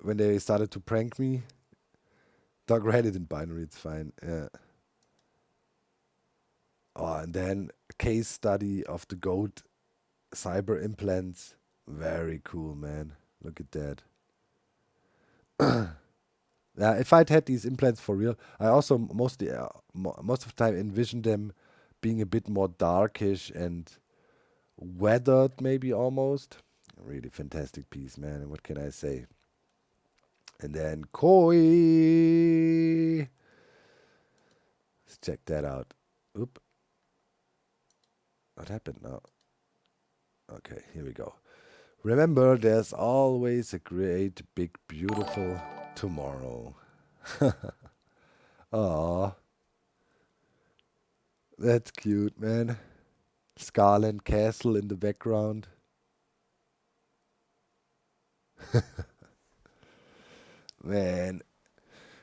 when they started to prank me. Dog read it in binary, it's fine. Yeah. Oh, and then a case study of the goat cyber implants. Very cool, man. Look at that. Yeah, if I'd had these implants for real, I also most of the time envisioned them being a bit more darkish and weathered, maybe almost. Really fantastic piece, man. And what can I say? And then Koi. Let's check that out. Oop. What happened now? Okay, here we go. Remember, there's always a great, big, beautiful tomorrow. Aw. That's cute, man. Scarland Castle in the background. Man.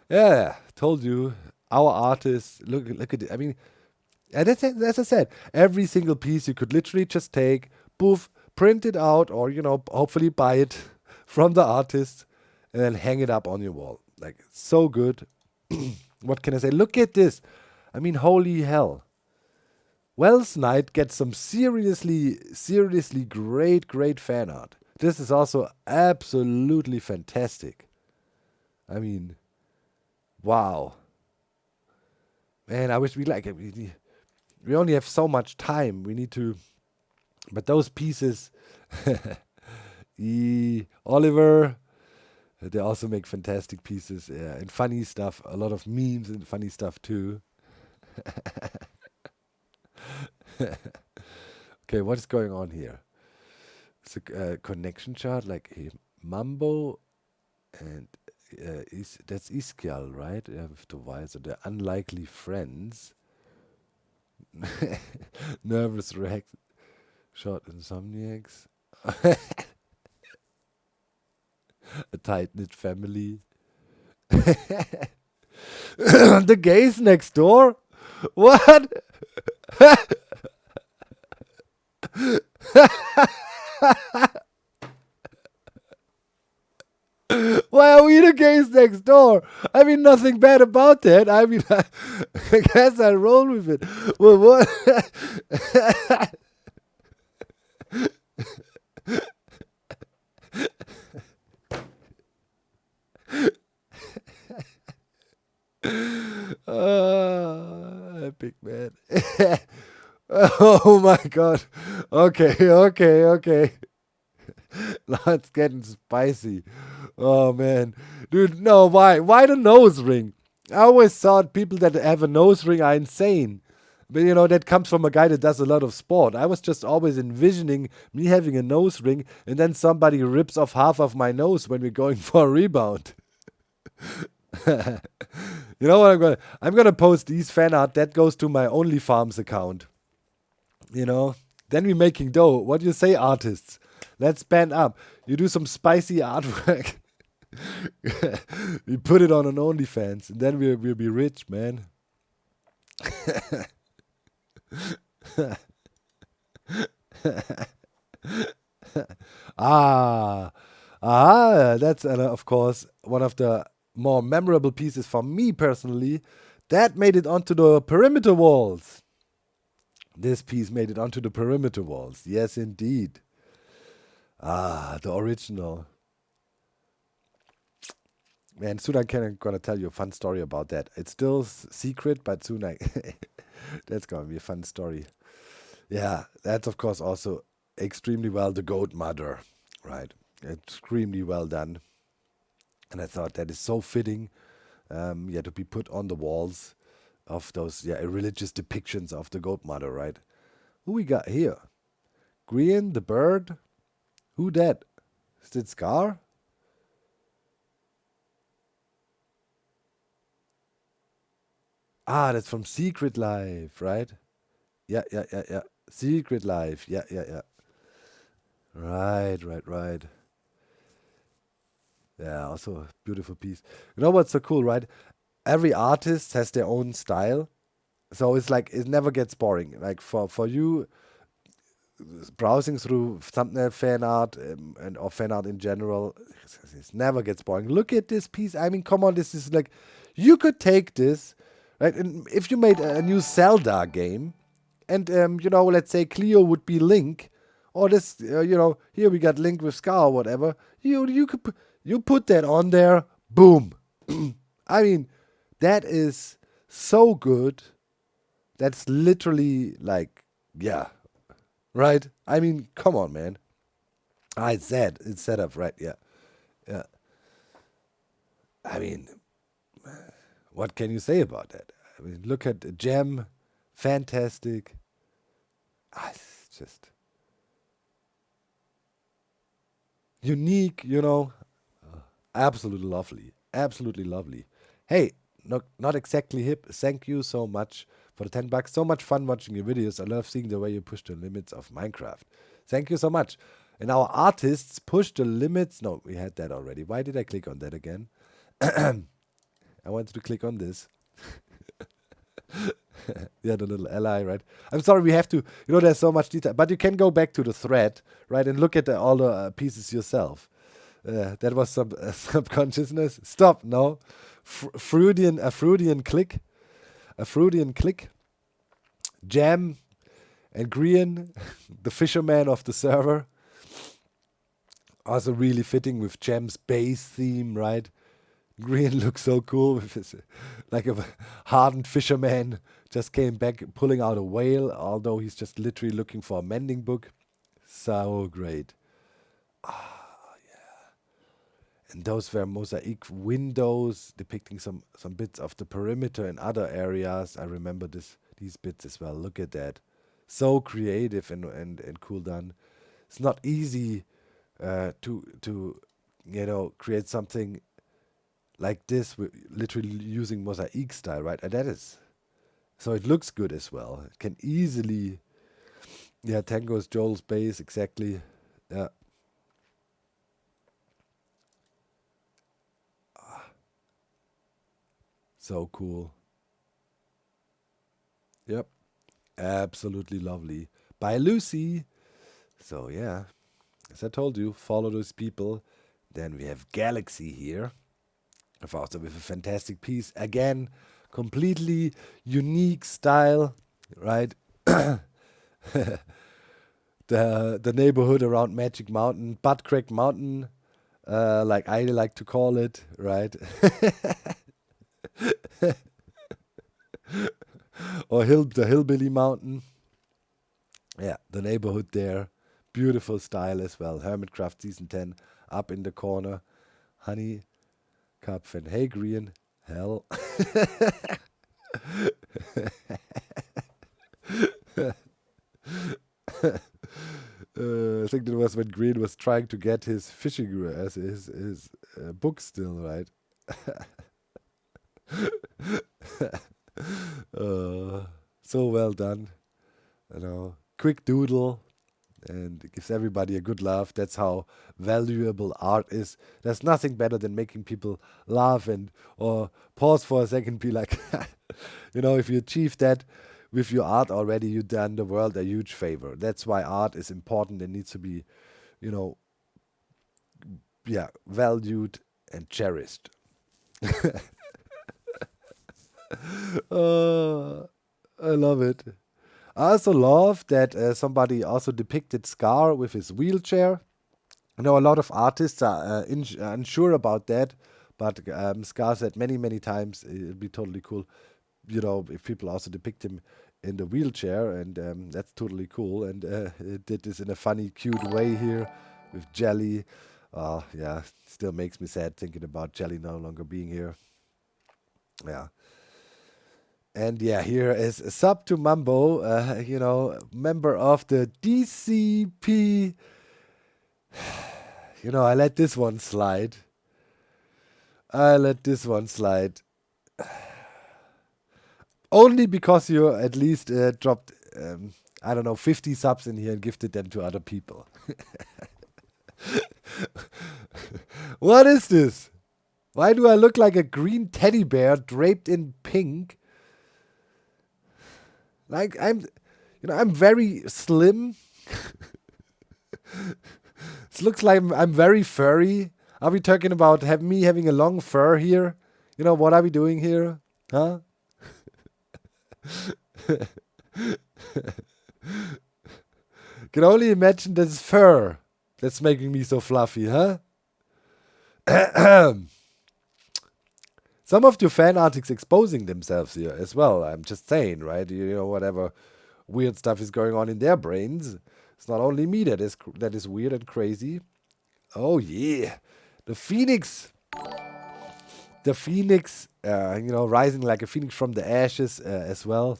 Yeah, told you. Our artists, look at it. I mean, and as I said, every single piece you could literally just take, poof, print it out, or, hopefully buy it from the artist and then hang it up on your wall. Like, so good. What can I say? Look at this. I mean, holy hell. Wells Knight gets some seriously great fan art. This is also absolutely fantastic. I mean, wow. Man, I wish we only have so much time. We need to, but those pieces, Oliver, they also make fantastic pieces, yeah, and funny stuff. A lot of memes and funny stuff too. Okay, what is going on here? It's a connection chart, like Mambo, and that's Iskial, right? With the Y, so they're unlikely friends. Nervous Rex, short insomniacs. A tight-knit family. The gays next door? What? Why are we the gays next door? I mean, nothing bad about that. I mean, I guess I roll with it. Well, what? Epic, man. Oh my god. Okay, okay, okay. Now it's getting spicy. Oh man. Dude, no, why? Why the nose ring? I always thought people that have a nose ring are insane. But you know, that comes from a guy that does a lot of sport. I was just always envisioning me having a nose ring and then somebody rips off half of my nose when we're going for a rebound. You know what I'm gonna post these fan art that goes to my OnlyFarms account. You know? Then we're making dough. What do you say, artists? Let's band up. You do some spicy artwork. We put it on an OnlyFans, and then we'll be rich, man. That's of course one of the more memorable pieces for me personally. That made it onto the perimeter walls. This piece made it onto the perimeter walls. Yes, indeed. The original. Man, soon I'm gonna tell you a fun story about that. It's still secret, but soon that's gonna be a fun story. Yeah, that's of course also extremely well the goat mother, right? Extremely well done. And I thought that is so fitting, to be put on the walls of those religious depictions of the goat mother, right? Who we got here? Grian, the bird. Who that? Is it Scar? That's from Secret Life, right? Yeah. Secret Life. Yeah. Right. Yeah, also a beautiful piece. You know what's so cool, right? Every artist has their own style. So it's like it never gets boring. Like for you browsing through thumbnail fan art or fan art in general, it never gets boring. Look at this piece. I mean, come on, this is like you could take this, right? And if you made a new Zelda game, and let's say Cleo would be Link, or this, here we got Link with Scar or whatever. You could you put that on there, boom. I mean, that is so good. That's literally like, yeah, right? I mean, come on, man. It's set up, right? Yeah. I mean, what can you say about that? I mean, look at Gem, fantastic. It's just unique, absolutely lovely. Hey, not exactly hip. Thank you so much for the $10. So much fun watching your videos. I love seeing the way you push the limits of Minecraft. Thank you so much. And our artists push the limits. No, we had that already. Why did I click on that again? I wanted to click on this. Yeah, the little ally, right? I'm sorry, we have to, there's so much detail. But you can go back to the thread, right, and look at all the pieces yourself. That was some subconsciousness. Stop, no. A Freudian click. Jam and Grian, the fisherman of the server. Also really fitting with Jam's bass theme, right? Grian looks so cool with his, like a hardened fisherman just came back pulling out a whale, although he's just literally looking for a mending book. So great. And those were mosaic windows depicting some bits of the perimeter in other areas. I remember these bits as well. Look at that. So creative and cool done. It's not easy to create something like this with literally using mosaic style, right? And that is, so it looks good as well. It can easily, Tango's Joel's bass, exactly. Yeah. So cool. Yep. Absolutely lovely. By Lucy. So yeah, as I told you, follow those people. Then we have Galaxy here, also with a fantastic piece. Again, completely unique style, right? The neighborhood around Magic Mountain, Butt Crack Mountain, like I like to call it, right? Or the Hillbilly Mountain. Yeah, the neighborhood there. Beautiful style as well. Hermitcraft Season 10 up in the corner. Honey, Cup, and Hey Green. Hell. I think that was when Green was trying to get his fishing as his book still, right? So well done, quick doodle, and it gives everybody a good laugh. That's how valuable art is. There's nothing better than making people laugh or pause for a second, be like, if you achieve that with your art already, you've done the world a huge favor. That's why art is important and needs to be, valued and cherished. I love it. I also love that somebody also depicted Scar with his wheelchair. I know a lot of artists are unsure about that, but Scar said many, many times it'd be totally cool, if people also depict him in the wheelchair, and that's totally cool. And it did this in a funny, cute way here with Jelly. Yeah, still makes me sad thinking about Jelly no longer being here. Yeah. And yeah, here is Sub to Mambo, member of the DCP. I let this one slide. Only because you at least dropped, 50 subs in here and gifted them to other people. What is this? Why do I look like a green teddy bear draped in pink? Like I'm very slim. It looks like I'm very furry. Are we talking about me having a long fur here? What are we doing here? Huh? Can only imagine this fur that's making me so fluffy, huh? Some of your fan artists exposing themselves here as well. I'm just saying, right? Whatever weird stuff is going on in their brains. It's not only me that is weird and crazy. Oh yeah, the phoenix. The phoenix, rising like a phoenix from the ashes as well.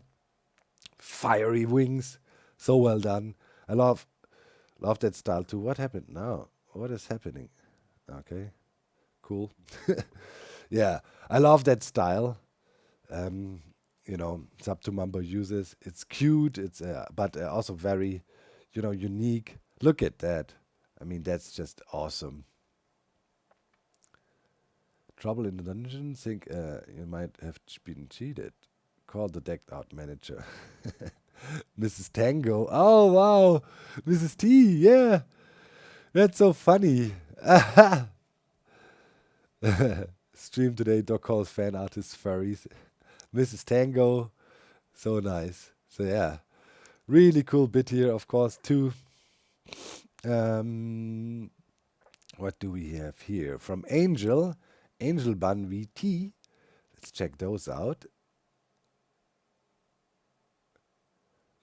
Fiery wings, so well done. I love that style too. What happened now? What is happening? Okay, cool. Yeah, I love that style. Sub to Mambo uses. It's cute. It's but also very, unique. Look at that. I mean, that's just awesome. Trouble in the dungeon. Think you might have been cheated. Call the decked out manager. Mrs. Tango. Oh wow, Mrs. T. Yeah, that's so funny. Stream today. Doc calls fan artists furries. Mrs. Tango. So nice. So yeah, really cool bit here, of course, too. What do we have here? From Angel Bun VT. Let's check those out.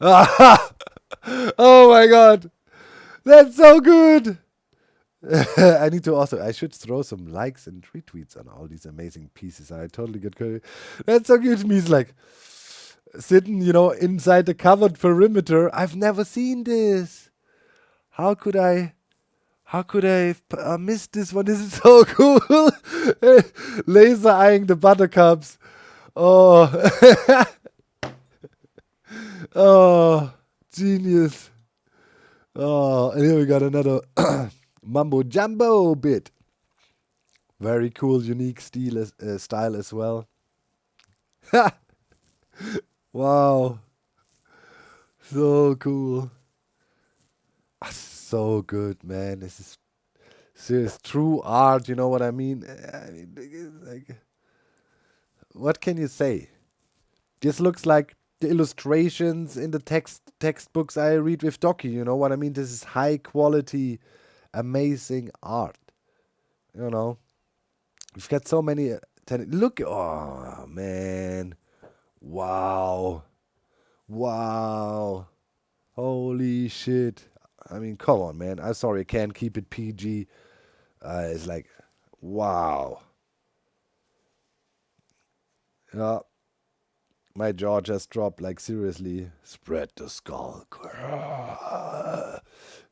Oh my god. That's so good. I should throw some likes and retweets on all these amazing pieces. I totally get crazy. That's so cute. Means like sitting, inside the covered perimeter. I've never seen this. How could I miss this one? This is so cool. Laser eyeing the buttercups. Oh. Oh, genius. Oh, and here we got another Mumbo Jumbo bit. Very cool, unique style as well. Wow. So cool. So good, man. This is serious true art. You know what I mean? I mean, like, what can you say? This looks like the illustrations in the textbooks I read with Doki. You know what I mean? This is high quality, amazing art. You know, we've got so many. Look, oh man, wow, wow, holy shit! I mean, come on, man. I'm sorry, I can't keep it PG. It's like, wow. Yeah, my jaw just dropped. Like seriously, spread the skull.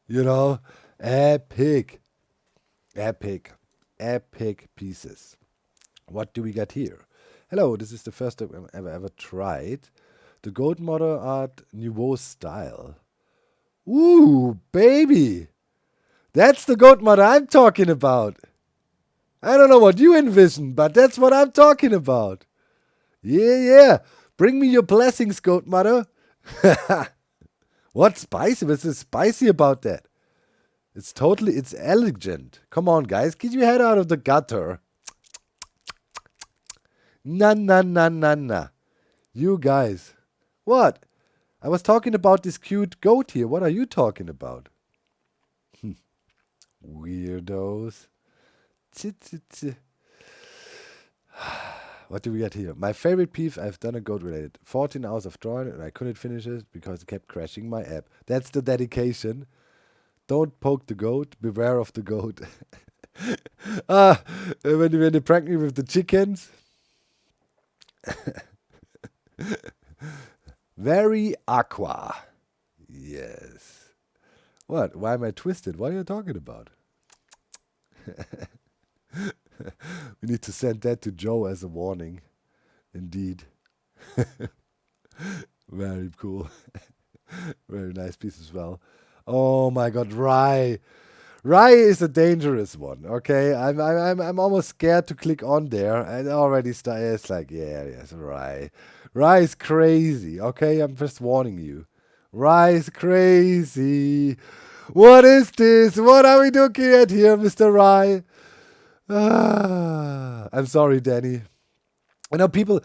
You know, epic, epic, epic pieces. What do we got here? Hello, this is the first time I've ever tried the Goat Model Art Nouveau style. Ooh, baby! That's the Goat Model I'm talking about. I don't know what you envision, but that's what I'm talking about. Yeah, yeah. Bring me your blessings, Goat Mother. What's spicy? What's so spicy about that? It's elegant. Come on, guys. Get your head out of the gutter. Nah, nah, nah, nah, nah. You guys. What? I was talking about this cute goat here. What are you talking about? Weirdos. What do we got here? My favorite piece I've done a goat related. 14 hours of drawing and I couldn't finish it because it kept crashing my app. That's the dedication. Don't poke the goat. Beware of the goat. When they prank me with the chickens. Very aqua. Yes. What? Why am I twisted? What are you talking about? We need to send that to Joe as a warning. Indeed. Very cool. Very nice piece as well. Oh my god, Rye. Rye is a dangerous one, okay? I'm almost scared to click on there. And already it's like, yes, Rye. Rye is crazy, okay? I'm just warning you. Rye is crazy. What is this? What are we looking at here, Mr. Rye? I'm sorry, Danny. I know people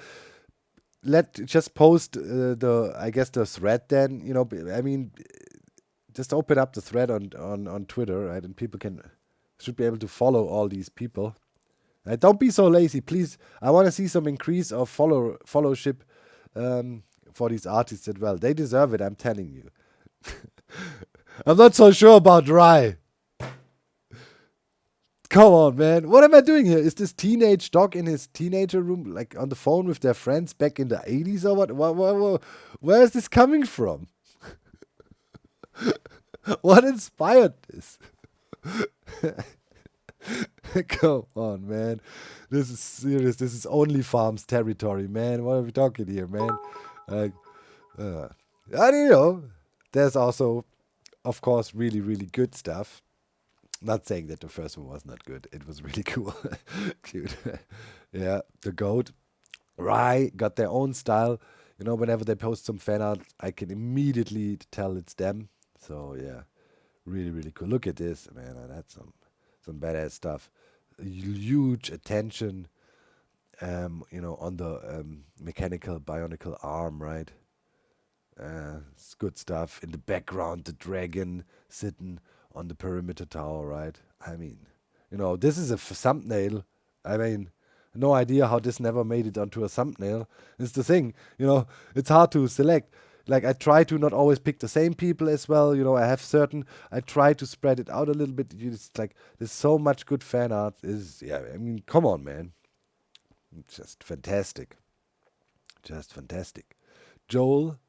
just post the thread then, I mean, just open up the thread on Twitter, right? And people should be able to follow all these people. Right? Don't be so lazy, please. I want to see some increase of followership for these artists as well. They deserve it, I'm telling you. I'm not so sure about Rye. Come on, man. What am I doing here? Is this teenage dog in his teenager room, like on the phone with their friends back in the 80s or what? Where is this coming from? What inspired this? Come on, man. This is serious. This is OnlyFarms territory, man. What are we talking here, man? I don't know. There's also, of course, really, really good stuff. Not saying that the first one was not good. It was really cool. Cute. Yeah, the goat. Rye got their own style. Whenever they post some fan art, I can immediately tell it's them. So, yeah, really, really cool. Look at this, man. That's some badass stuff. Huge attention, on the mechanical, bionicle arm, right? It's good stuff. In the background, the dragon sitting on the perimeter tower, right? I mean, this is a thumbnail. I mean, no idea how this never made it onto a thumbnail. It's the thing, it's hard to select. Like, I try to not always pick the same people as well. I try to spread it out a little bit. It's like, there's so much good fan art. I mean, come on, man. Just fantastic. Just fantastic. Joel,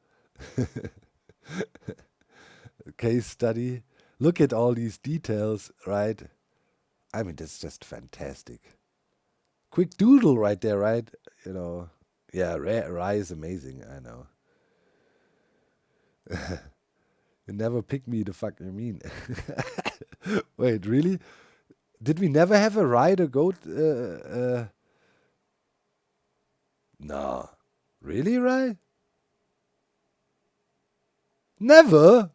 case study. Look at all these details, right? I mean, that's just fantastic. Quick doodle right there, right? Yeah, Rye is amazing, I know. You never pick me, the fuck you mean? Wait, really? Did we never have a Rye the goat? No. Really, Rye? Never?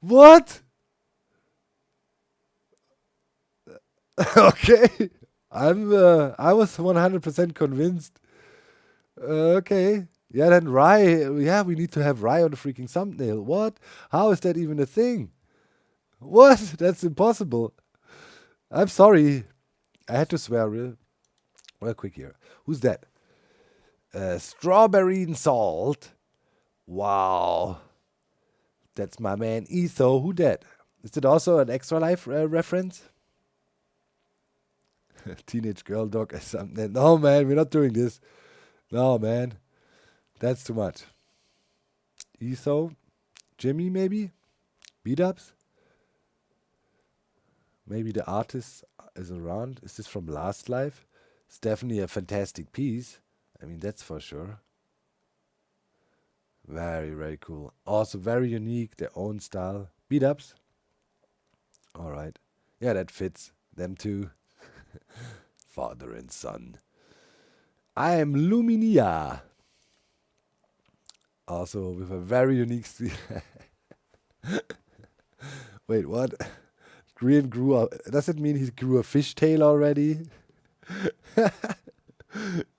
What? Okay. I was 100% convinced. Okay. Yeah, then Rye. Yeah, we need to have Rye on the freaking thumbnail. What? How is that even a thing? What? That's impossible. I'm sorry. I had to swear real quick here. Who's that? Strawberry and Salt. Wow. That's my man Etho. Who that? Is it also an Extra Life reference? Teenage girl dog or something. No, man, we're not doing this. No, man. That's too much. Etho? Jimmy, maybe? Beat-ups? Maybe the artist is around. Is this from Last Life? It's definitely a fantastic piece. I mean, that's for sure. Very, very cool. Also very unique, their own style. Beat-ups? Alright. Yeah, that fits. Them two. Father and son. I am Luminia. Also with a very unique Wait, what? Green grew up. Does it mean he grew a fishtail already?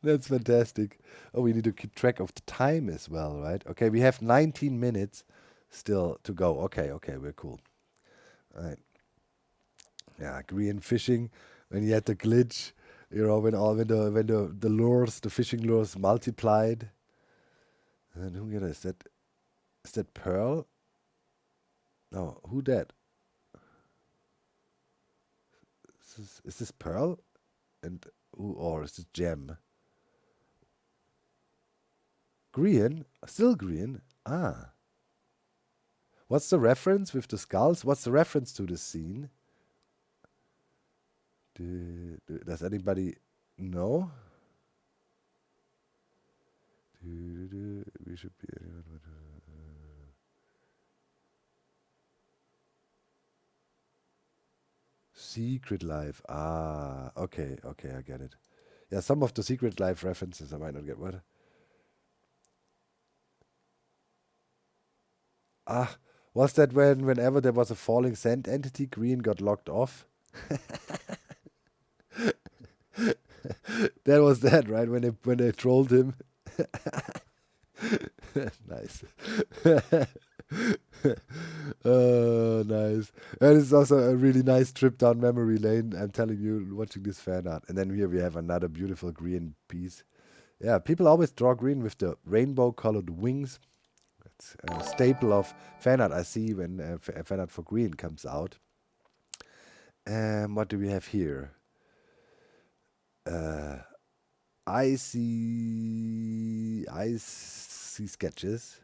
That's fantastic. Oh, we need to keep track of the time as well, right? Okay, we have 19 minutes still to go. Okay, we're cool. All right. Yeah, green fishing. When you had the glitch, you know, when the lures, the fishing lures multiplied. And who is that? Is that Pearl? No, who that? Is this Pearl? And who, or is this Gem? Green? Still green? Ah. What's the reference with the skulls? What's the reference to this scene? Does anybody know? We should be... Secret Life. Ah, okay, I get it. Yeah, some of the Secret Life references I might not get. What? Ah, was that whenever there was a falling sand entity, Green got locked off? That was that, right? When they trolled him. Nice. Oh, nice. And it's also a really nice trip down memory lane. I'm telling you, watching this fan art. And then here we have another beautiful green piece. Yeah, people always draw green with the rainbow-colored wings. It's a staple of fan art I see when fan art for green comes out. What do we have here? I see sketches.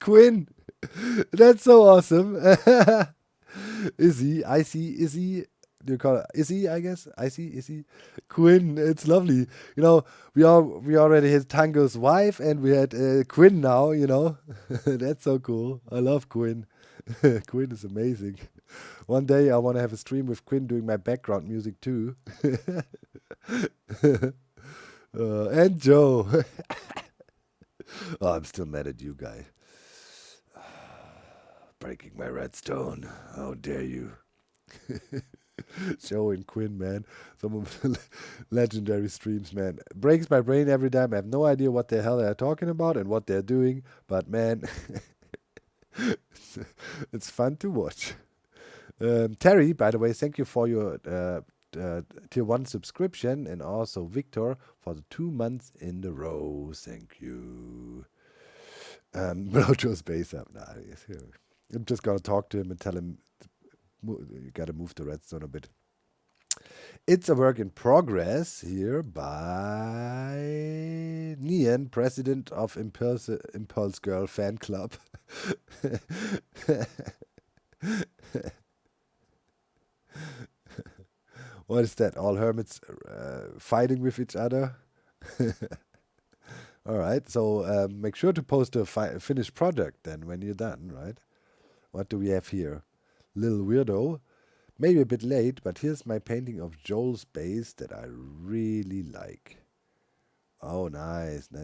Quinn! That's so awesome. Izzy, I see Izzy. Do you call it Izzy, I guess? I see Izzy. Quinn, it's lovely. You know, we already had Tango's wife and we had Quinn now, you know. That's so cool. I love Quinn. Quinn is amazing. One day I want to have a stream with Quinn doing my background music too. And Joe. Oh, I'm still mad at you, guy. Breaking my redstone. How dare you? Joe and Quinn, man. Some of the legendary streams, man. Breaks my brain every time. I have no idea what the hell they're talking about and what they're doing. But, man, it's fun to watch. Terry, by the way, thank you for your tier 1 subscription, and also Victor for the 2 months in a row. Thank you. Brojo's base up. Nah, I'm just gonna talk to him and tell him you gotta move the redstone a bit. It's a work in progress here by Nian, president of Impulse Girl fan club. What is that? All hermits fighting with each other? All right, so make sure to post a finished project then when you're done, right? What do we have here? Little Weirdo. Maybe a bit late, but here's my painting of Joel's base that I really like. Oh, nice. A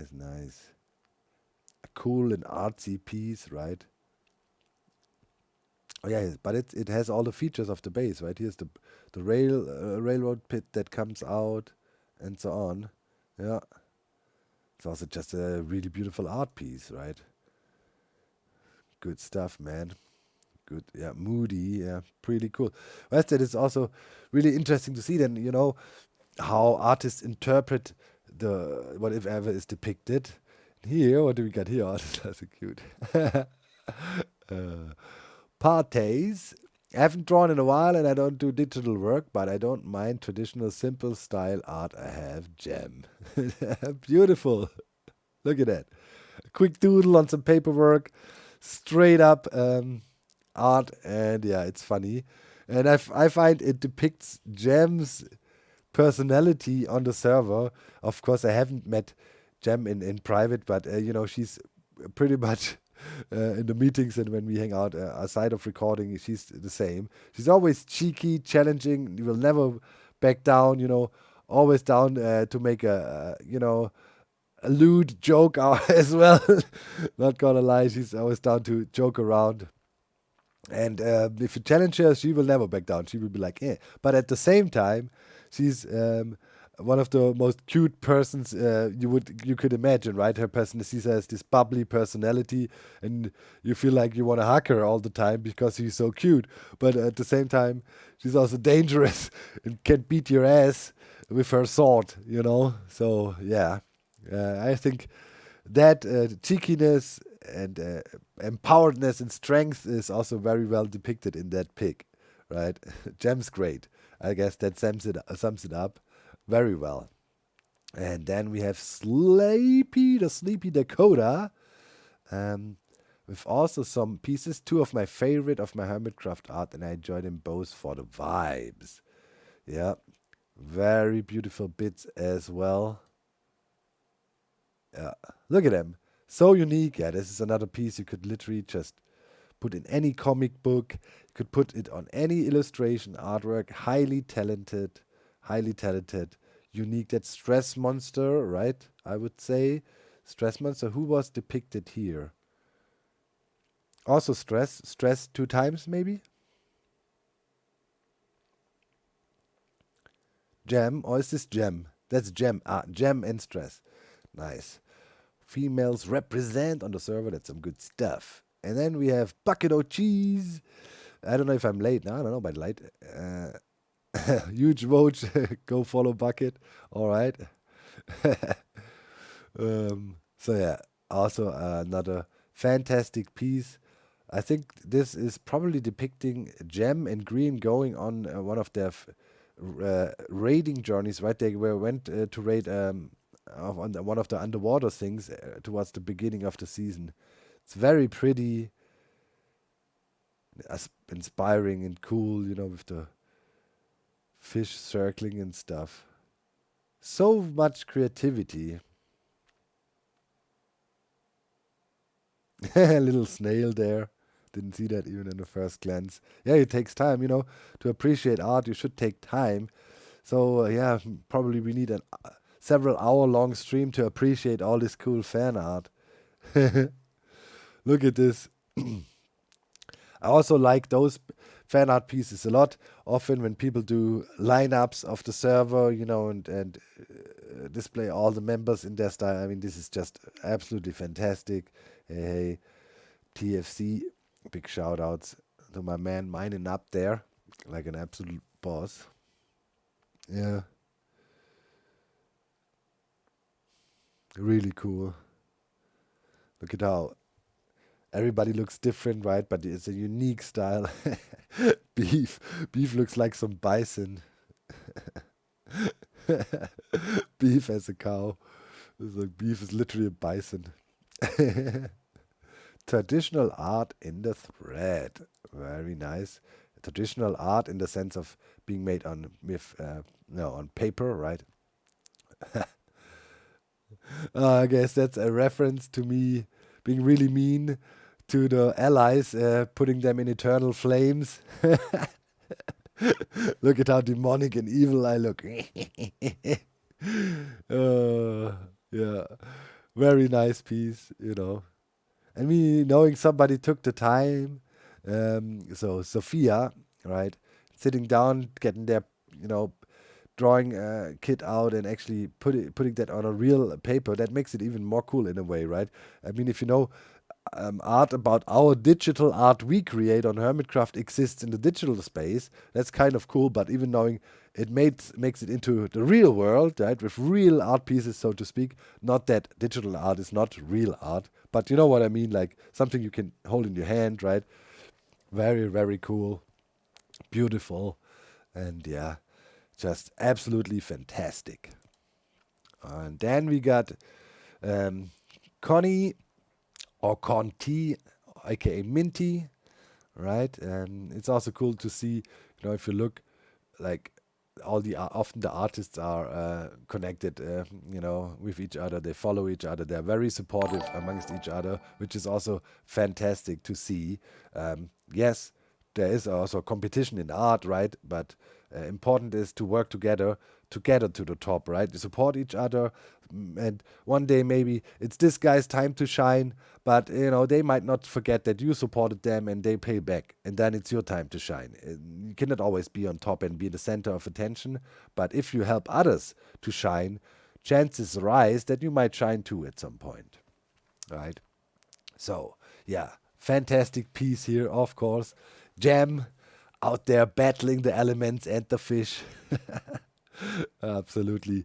cool and artsy piece, right? Oh yeah, but it has all the features of the base, right? Here's the railroad pit that comes out, and so on. Yeah, it's also just a really beautiful art piece, right? Good stuff, man. Good, yeah, moody, yeah, pretty cool. Well, that is also really interesting to see. Then how artists interpret the whatever is depicted. Here, what do we got here? Oh, that's so cute. Parties. I haven't drawn in a while and I don't do digital work, but I don't mind traditional simple style art. I have gem. Beautiful. Look at that. A quick doodle on some paperwork. Straight up art. And yeah, it's funny. And I find it depicts Gem's personality on the server. Of course, I haven't met Gem in private, but she's pretty much in the meetings and when we hang out aside of recording, she's the same. She's always cheeky, challenging. You will never back down. Always down to make a lewd joke as well. Not gonna lie, she's always down to joke around. And if you challenge her, she will never back down. She will be like, eh. But at the same time, she's one of the most cute persons you could imagine, right? Her personality has this bubbly personality, and you feel like you want to hug her all the time because she's so cute. But at the same time, she's also dangerous and can beat your ass with her sword. So yeah, I think that cheekiness and empoweredness and strength is also very well depicted in that pic, right? Gem's great. I guess that sums it up very well. And then we have the Sleepy Dakota, with also some pieces, two of my favorite of my Hermitcraft art, and I enjoy them both for the vibes. Yeah, very beautiful bits as well. Yeah, look at them. So unique. Yeah, this is another piece you could literally just put in any comic book. You could put it on any illustration artwork. Highly talented, unique. That Stress Monster, right? I would say. Stress Monster. Who was depicted here? Also Stress 2 times, maybe? Gem, or is this Gem? That's Gem. Gem and Stress. Nice. Females represent on the server. That's some good stuff. And then we have Bucket of Cheese. I don't know if I'm late. No, I don't know about late. Huge vote. Go follow Bucket. All right. So yeah, also another fantastic piece. I think this is probably depicting Gem and Green going on one of their raiding journeys, right? They went to raid on one of the underwater things towards the beginning of the season. It's very pretty, inspiring and cool, with the fish circling and stuff. So much creativity. A little snail there. Didn't see that even in the first glance. Yeah, it takes time, to appreciate art. You should take time. So yeah, probably we need a several hour-long stream to appreciate all this cool fan art. Look at this. I also like those fan art pieces a lot. Often when people do lineups of the server, and display all the members in their style. I mean, this is just absolutely fantastic. Hey, TFC, big shout outs to my man mining up there like an absolute boss. Yeah. Really cool. Look at how everybody looks different, right? But it's a unique style. Beef looks like some bison. Beef as a cow. It's like beef is literally a bison. Traditional art in the thread. Very nice. Traditional art in the sense of being made on paper, right? I guess that's a reference to me being really mean to the allies, putting them in eternal flames. Look at how demonic and evil I look. Yeah, very nice piece, And me knowing somebody took the time So Sophia, right, sitting down, getting their, drawing kit out and actually putting that on a real paper, that makes it even more cool in a way, right? I mean, if you know, art about our digital art we create on Hermitcraft exists in the digital space. That's kind of cool, but even knowing it makes it into the real world, right, with real art pieces, so to speak. Not that digital art is not real art, but you know what I mean, like something you can hold in your hand, right? Very, very cool, beautiful, and yeah, just absolutely fantastic. And then we got Connie or Conti, aka Minty, right? And it's also cool to see, if you look, like all the often the artists are connected, with each other. They follow each other. They're very supportive amongst each other, which is also fantastic to see. Yes, there is also competition in art, right? But important is to work together to the top, right? You support each other, and one day maybe it's this guy's time to shine, but they might not forget that you supported them and they pay back, and then it's your time to shine. You cannot always be on top and be the center of attention, but if you help others to shine, chances rise that you might shine too at some point, right? So, yeah, fantastic piece here, of course. Jam out there battling the elements and the fish. Absolutely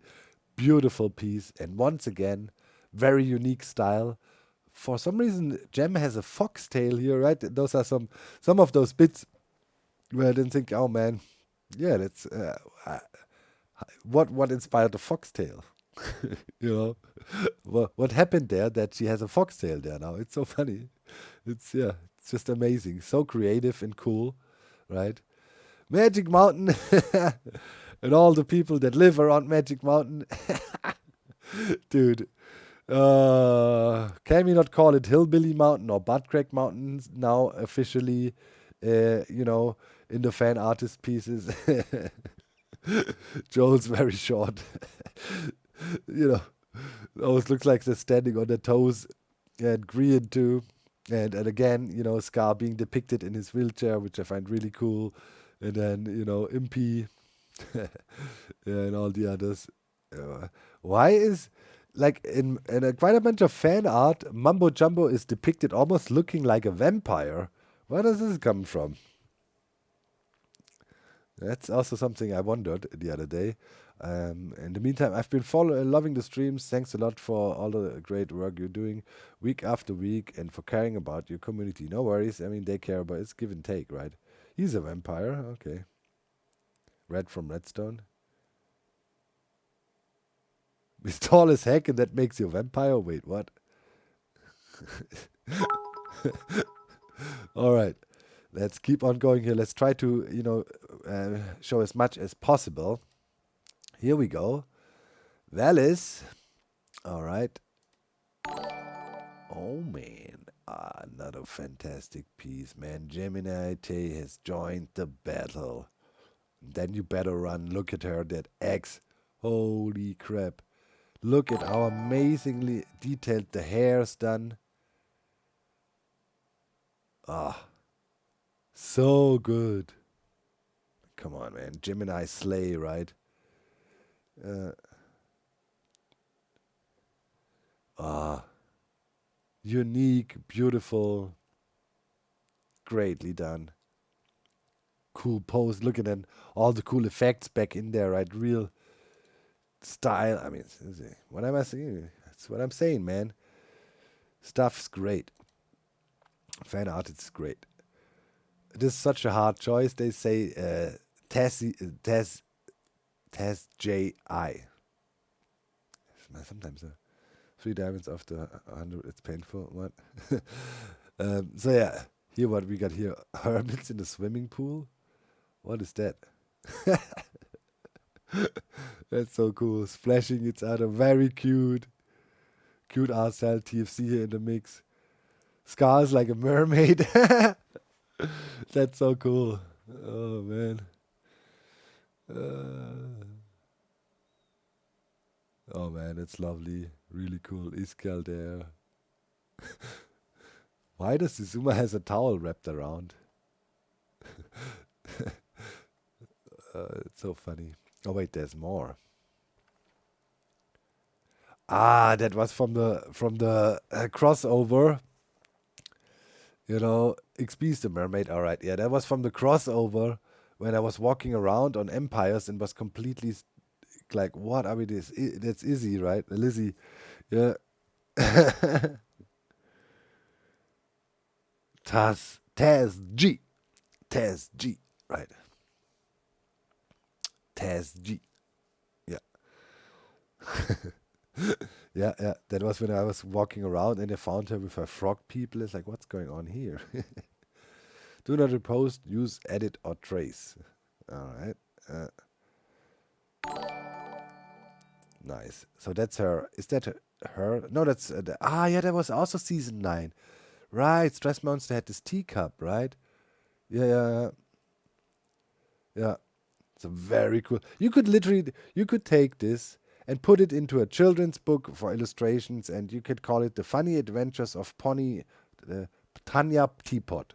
beautiful piece. And once again, very unique style. For some reason, Gem has a foxtail here, right? Those are some of those bits where I didn't think, oh man, yeah, that's what inspired the foxtail? What happened there that she has a foxtail there now? It's so funny. It's just amazing. So creative and cool, right? Magic Mountain and all the people that live around Magic Mountain. Dude, can we not call it Hillbilly Mountain or Buttcrack Mountains now officially, in the fan artist pieces? Joel's very short. Always looks like they're standing on their toes, and Grian too. And again, Scar being depicted in his wheelchair, which I find really cool. And then, Impy and all the others. Why is, like, in quite a bunch of fan art, Mumbo Jumbo is depicted almost looking like a vampire? Where does this come from? That's also something I wondered the other day. In the meantime, I've been loving the streams. Thanks a lot for all the great work you're doing week after week and for caring about your community. No worries. I mean, they care, but it's give and take, right? He's a vampire. Okay. Red from Redstone. He's tall as heck and that makes you a vampire? Wait, what? All right. Let's keep on going here. Let's try to, show as much as possible. Here we go. Valis. All right. Oh, man. Another fantastic piece, man. Gemini Tay has joined the battle. Then you better run. Look at her, that axe. Holy crap. Look at how amazingly detailed the hair's done. So good. Come on, man. Gemini slay, right? Unique, beautiful, greatly done. Cool pose. Look at that. All the cool effects back in there, right? Real style. I mean, what am I saying? That's what I'm saying, man. Stuff's great. Fan art is great. This is such a hard choice. They say Taz J.I. Sometimes 3 diamonds after 100, it's painful. What? So yeah, here what we got here. Hermits in the swimming pool. What is that? That's so cool. Splashing each other. Very cute. Cute art style. TFC here in the mix. Scar's like a mermaid. That's so cool. Oh, man. Oh, man, it's lovely. Really cool. Iskal there. Why does Zuma has a towel wrapped around? It's so funny. Oh wait, there's more. Ah, that was from the crossover. You know, XP's the mermaid. All right, yeah, that was from the crossover when I was walking around on Empires and was completely like, what are we this? That's Izzy, right? Lizzie, yeah. Taz G, right? Taz G, yeah. Yeah, yeah. That was when I was walking around and I found her with her frog people. It's like, what's going on here? Do not repost, use, edit, or trace. All right. Nice. So that's her. Is that her? No, that's... yeah, that was also season 9. Right. Stress Monster had this teacup, right? Yeah, yeah, yeah. So very cool. You could take this and put it into a children's book for illustrations, and you could call it The Funny Adventures of Pony Tanya Teapot.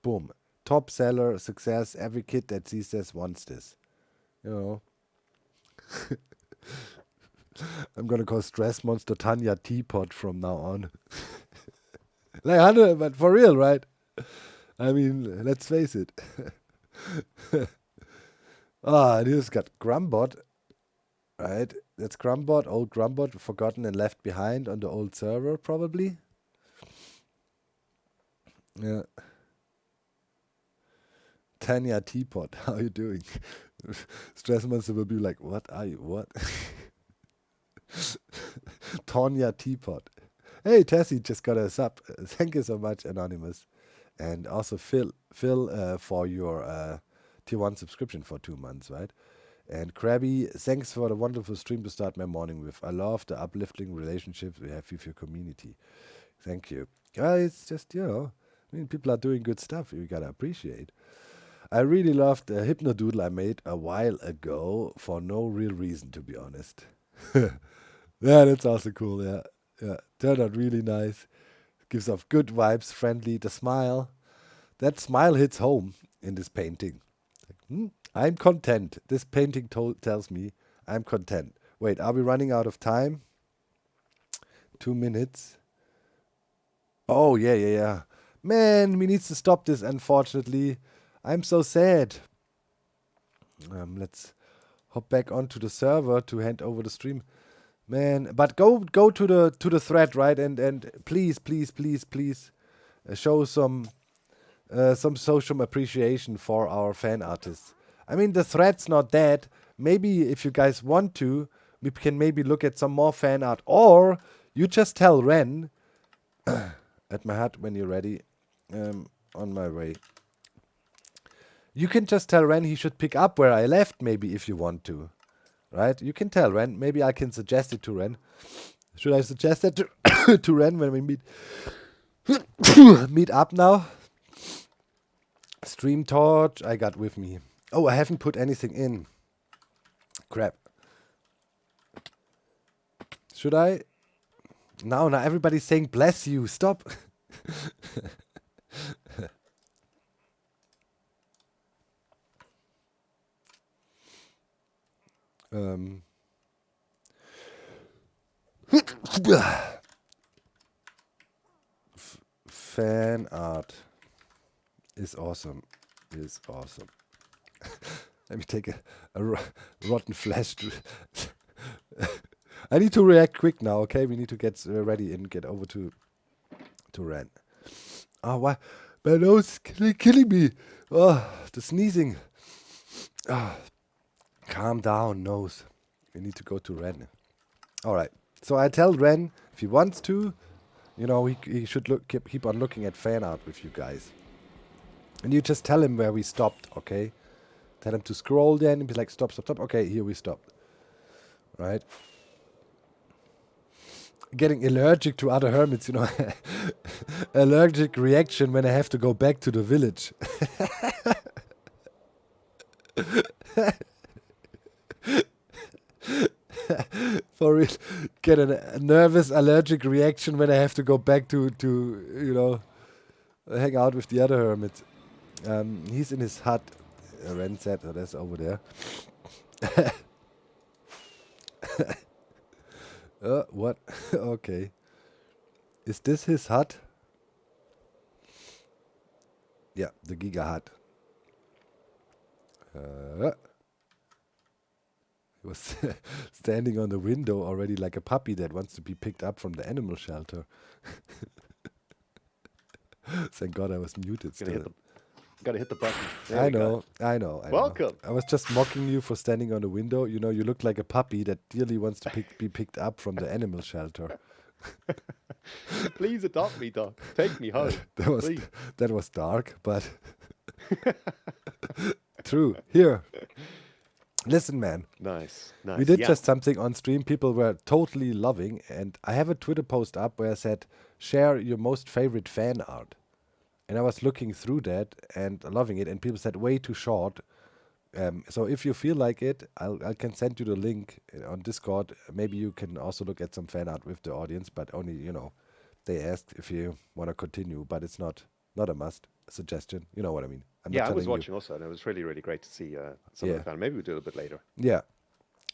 Boom. Top seller, success. Every kid that sees this wants this. You know. I'm gonna call Stress Monster Tanya Teapot from now on. Like 100, but for real, right? I mean, let's face it. This got Grumbot, right? That's Grumbot, old Grumbot, forgotten and left behind on the old server, probably. Yeah. Tanya Teapot, how are you doing? Stress Monster will be like, what are you? What? Tanya Teapot. Hey, Tessie just got a sub. Thank you so much, Anonymous. And also Phil for your tier 1 subscription for 2 months, right? And Krabby, thanks for the wonderful stream to start my morning with. I love the uplifting relationships we have with your community. Thank you. It's just, you know, I mean, people are doing good stuff. You gotta appreciate. I really loved the Hypnodoodle I made a while ago for no real reason, to be honest. Yeah, that's also cool. Yeah, yeah, turned out really nice. Gives off good vibes, friendly. The smile, that smile hits home in this painting. I'm content. This painting tells me I'm content. Wait, are we running out of time? 2 minutes. Oh yeah. Man, we need to stop this. Unfortunately, I'm so sad. Let's hop back onto the server to hand over the stream. Man, but go to the thread, right? And please show some social appreciation for our fan artists. I mean, the thread's not dead. Maybe if you guys want to, we can maybe look at some more fan art, or you just tell Ren at my hut when you're ready. On my way. You can just tell Ren he should pick up where I left, maybe, if you want to. Right? You can tell Ren. Maybe I can suggest it to Ren. Should I suggest that to Ren when we meet up now? Stream torch I got with me. Oh, I haven't put anything in. Crap. Should I? Now everybody's saying bless you. Stop. Fan art is awesome. Let me take a rotten flash. I need to react quick now. Okay, we need to get ready and get over to Ren. Oh, why? My nose is killing me. Oh, the sneezing. Calm down, nose. We need to go to Ren. All right. So I tell Ren if he wants to, you know, he should keep on looking at fan art with you guys. And you just tell him where we stopped, okay? Tell him to scroll then and be like, stop. Okay, here we stopped. Right? Getting allergic to other hermits, you know. Allergic reaction when I have to go back to the village. For real, get a nervous allergic reaction when I have to go back to you know, hang out with the other hermits. He's in his hut. Ren said, oh, that's over there. What? Okay. Is this his hut? Yeah, the Giga hut. He was standing on the window already like a puppy that wants to be picked up from the animal shelter. Thank God I was muted still. Gotta hit the button. There I we go. know, I know. Welcome. I was just mocking you for standing on the window. You know, you look like a puppy that dearly wants to be picked up from the animal shelter. Please adopt me, Doc. Take me home. Please. That was dark, but true. Here. Listen, man. Nice. We did just something on stream people were totally loving, and I have a Twitter post up where I said, share your most favorite fan art. And I was looking through that and loving it, and people said way too short. So if you feel like it, I can send you the link on Discord. Maybe you can also look at some fan art with the audience, but only, you know, they asked if you want to continue, but it's not a must, a suggestion. You know what I mean? I was watching also, and it was really, really great to see some of the fan. Maybe we'll do it a bit later. Yeah.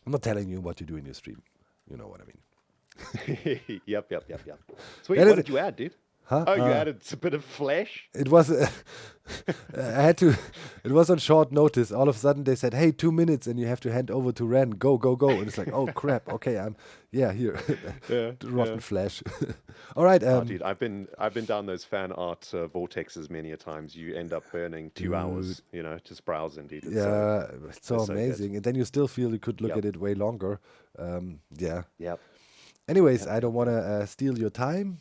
I'm not telling you what you do in your stream. You know what I mean. Yep. Sweet, what did you add, dude? Huh? Oh, you added a bit of flesh? It was, I had to, it was on short notice. All of a sudden they said, hey, 2 minutes and you have to hand over to Ren. Go. And it's like, oh, crap. Okay, here. Rotten flesh. All right. Dude, I've been down those fan art vortexes many a times. You end up burning 2 hours, you know, just browsing, dude. It's so amazing. And then you still feel you could look at it way longer. Yep. Anyways, I don't want to steal your time.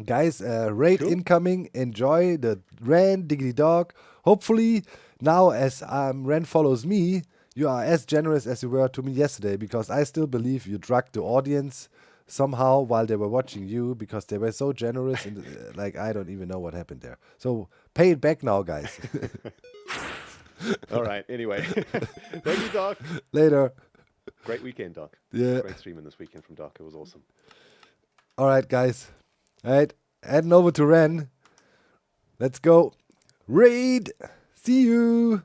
Guys, raid incoming. Enjoy the Ren Diggity Dog. Hopefully, now as Ren follows me, you are as generous as you were to me yesterday, because I still believe you drugged the audience somehow while they were watching you, because they were so generous and like I don't even know what happened there. So pay it back now, guys. All right. Anyway, thank you, Doc. Later. Great weekend, Doc. Yeah. Great streaming this weekend from Doc. It was awesome. All right, guys. All right, heading over to Ren. Let's go. Raid. See you.